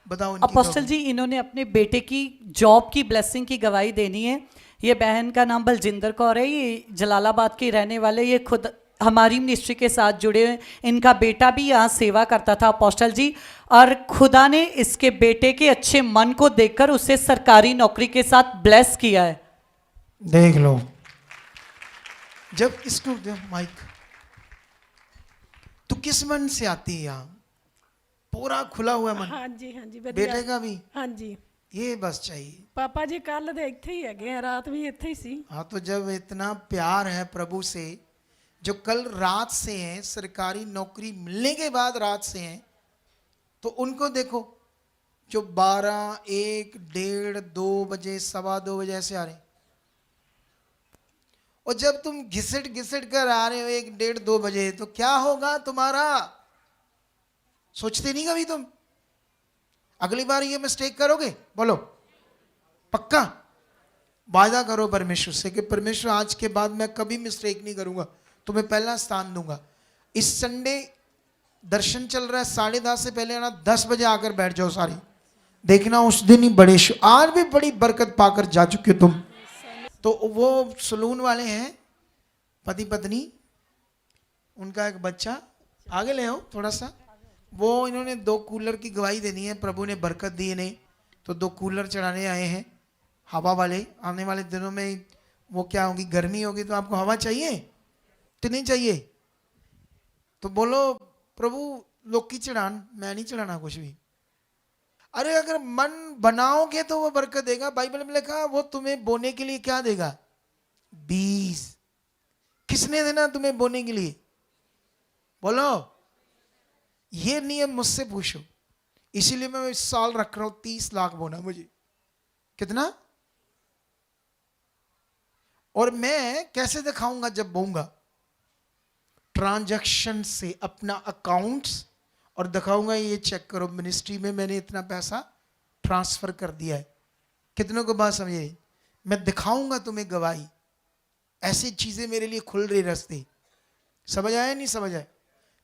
बताओ अपोस्टल जी इन्होंने अपने बेटे की जॉब की ब्लेसिंग की गवाही देनी है। ये बहन का नाम बलजिंदर कौर है, ये जलालाबाद के रहने वाले, ये खुद हमारी मिनिस्ट्री के साथ जुड़े हुए। इनका बेटा भी यहाँ सेवा करता था अपोस्टल जी, और खुदा ने इसके बेटे के अच्छे मन को देखकर उसे सरकारी नौकरी के साथ ब्लेस किया है। देख लो, जब इसको दे माइक, तो किस मन से आती है यहाँ? पूरा खुला हुआ मन। हाँ जी ਵਧੀਆ। बेटे का भी? हाँ जी। ये बस चाहिए। पापा जी कल ਦੇ ਇੱਥੇ ਹੀ ਹੈਗੇ ਆ, रात भी ਇੱਥੇ ही सी। हाँ, तो जब इतना प्यार है प्रभु से, जो कल रात से हैं, सरकारी नौकरी मिलने के बाद रात से हैं, तो उनको देखो जो 12, 1, 1:30, 2 बजे, 2:15 बजे ऐसे आ रहे हैं, और जब तुम घिसट घिसट कर आ रहे हो 1, 1:30, 2 बजे, तो क्या होगा तुम्हारा? सोचते नहीं कभी तुम? अगली बार ये मिस्टेक करोगे? बोलो पक्का वादा करो परमेश्वर से कि परमेश्वर आज के बाद मैं कभी मिस्टेक नहीं करूंगा, तुम्हें पहला स्थान दूंगा। इस संडे दर्शन चल रहा है 10:30 से पहले आना, 10 बजे आकर बैठ जाओ सारी, देखना उस दिन ही बड़े आज भी बड़ी बरकत पाकर जा चुके हो तुम। तो वो सलून वाले हैं, पति पत्नी, उनका एक बच्चा, आगे ले आओ थोड़ा सा। वो इन्होंने 2 कूलर की गवाही देनी है, प्रभु ने बरकत दी इन्हें, तो 2 कूलर चढ़ाने आए हैं हवा वाले। आने वाले दिनों में वो क्या होगी, गर्मी होगी, तो आपको हवा चाहिए तो नहीं चाहिए? तो बोलो प्रभु लौकी चढ़ान, मैं नहीं चढ़ाना कुछ भी। अरे अगर मन बनाओगे तो वो बरकत देगा। बाइबल में लिखा वो तुम्हें बोने के लिए क्या देगा? बीज। किसने देना तुम्हें बोने के लिए? बोलो। ये नियम मुझसे पूछो, इसीलिए मैं इस साल रख रहा हूं 30 लाख बोना मुझे। कितना? और मैं कैसे दिखाऊंगा जब बोऊंगा? ट्रांजैक्शन से, अपना अकाउंट्स, और दिखाऊंगा ये चेक करो मिनिस्ट्री में मैंने इतना पैसा ट्रांसफर कर दिया है। कितनों को बात समझे? मैं दिखाऊंगा तुम्हें गवाही। ऐसी चीजें मेरे लिए खुल रही रास्ते। समझ आया नहीं समझ आया?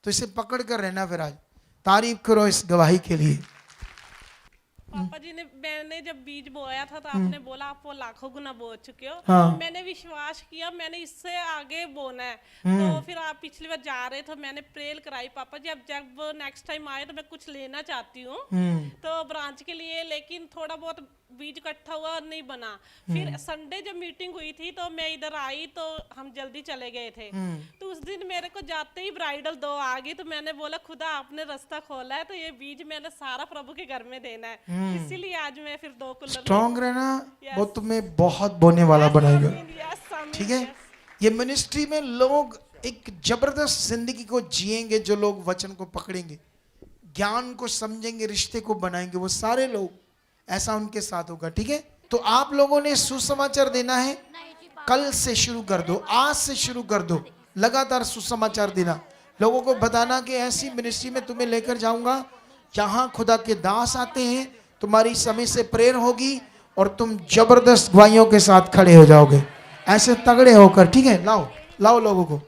तो इसे पकड़ कर रहना। फिर आज तारीफ करो इस गवाही के लिए। पापा जी ने, मैंने जब बीज बोया था तो आपने बोला आप वो लाखों गुना बो चुके हो। हाँ। मैंने विश्वास किया, मैंने इससे आगे बोना है। तो फिर आप पिछली बार जा रहे थे, मैंने प्रेयर कराई पापा जी, अब जब नेक्स्ट टाइम आए तो मैं कुछ लेना चाहती हूँ तो ब्रांच के लिए, लेकिन थोड़ा बहुत बीज इकट्ठा हुआ और नहीं बना। फिर संडे जब मीटिंग हुई थी तो मैं इधर आई तो हम जल्दी चले गए थे। तो उस दिन मेरे को जाते ही ब्राइडल 2 आ गई, तो मैंने बोला खुदा आपने रास्ता खोला है तो ये बीज मैंने सारा प्रभु के घर में देना है। इसीलिए आज मैं फिर 2 कूलर। स्ट्रॉन्ग रहना, वो तुम्हें बहुत बोने वाला बनाएगा। ठीक है? ये मिनिस्ट्री में लोग एक जबरदस्त जिंदगी को जिएंगे, जो लोग वचन को पकड़ेंगे, ज्ञान को समझेंगे, रिश्ते को बनाएंगे, वो सारे लोग, ऐसा उनके साथ होगा। ठीक है? तो आप लोगों ने सुसमाचार देना है। कल से शुरू कर दो, आज से शुरू कर दो, लगातार सुसमाचार देना, लोगों को बताना कि ऐसी मिनिस्ट्री में तुम्हें लेकर जाऊंगा, जहां खुदा के दास आते हैं, तुम्हारी समय से प्रेयर होगी और तुम जबरदस्त गवाहियों के साथ खड़े हो जाओगे, ऐसे तगड़े होकर। ठीक है? लाओ लाओ लोगों को।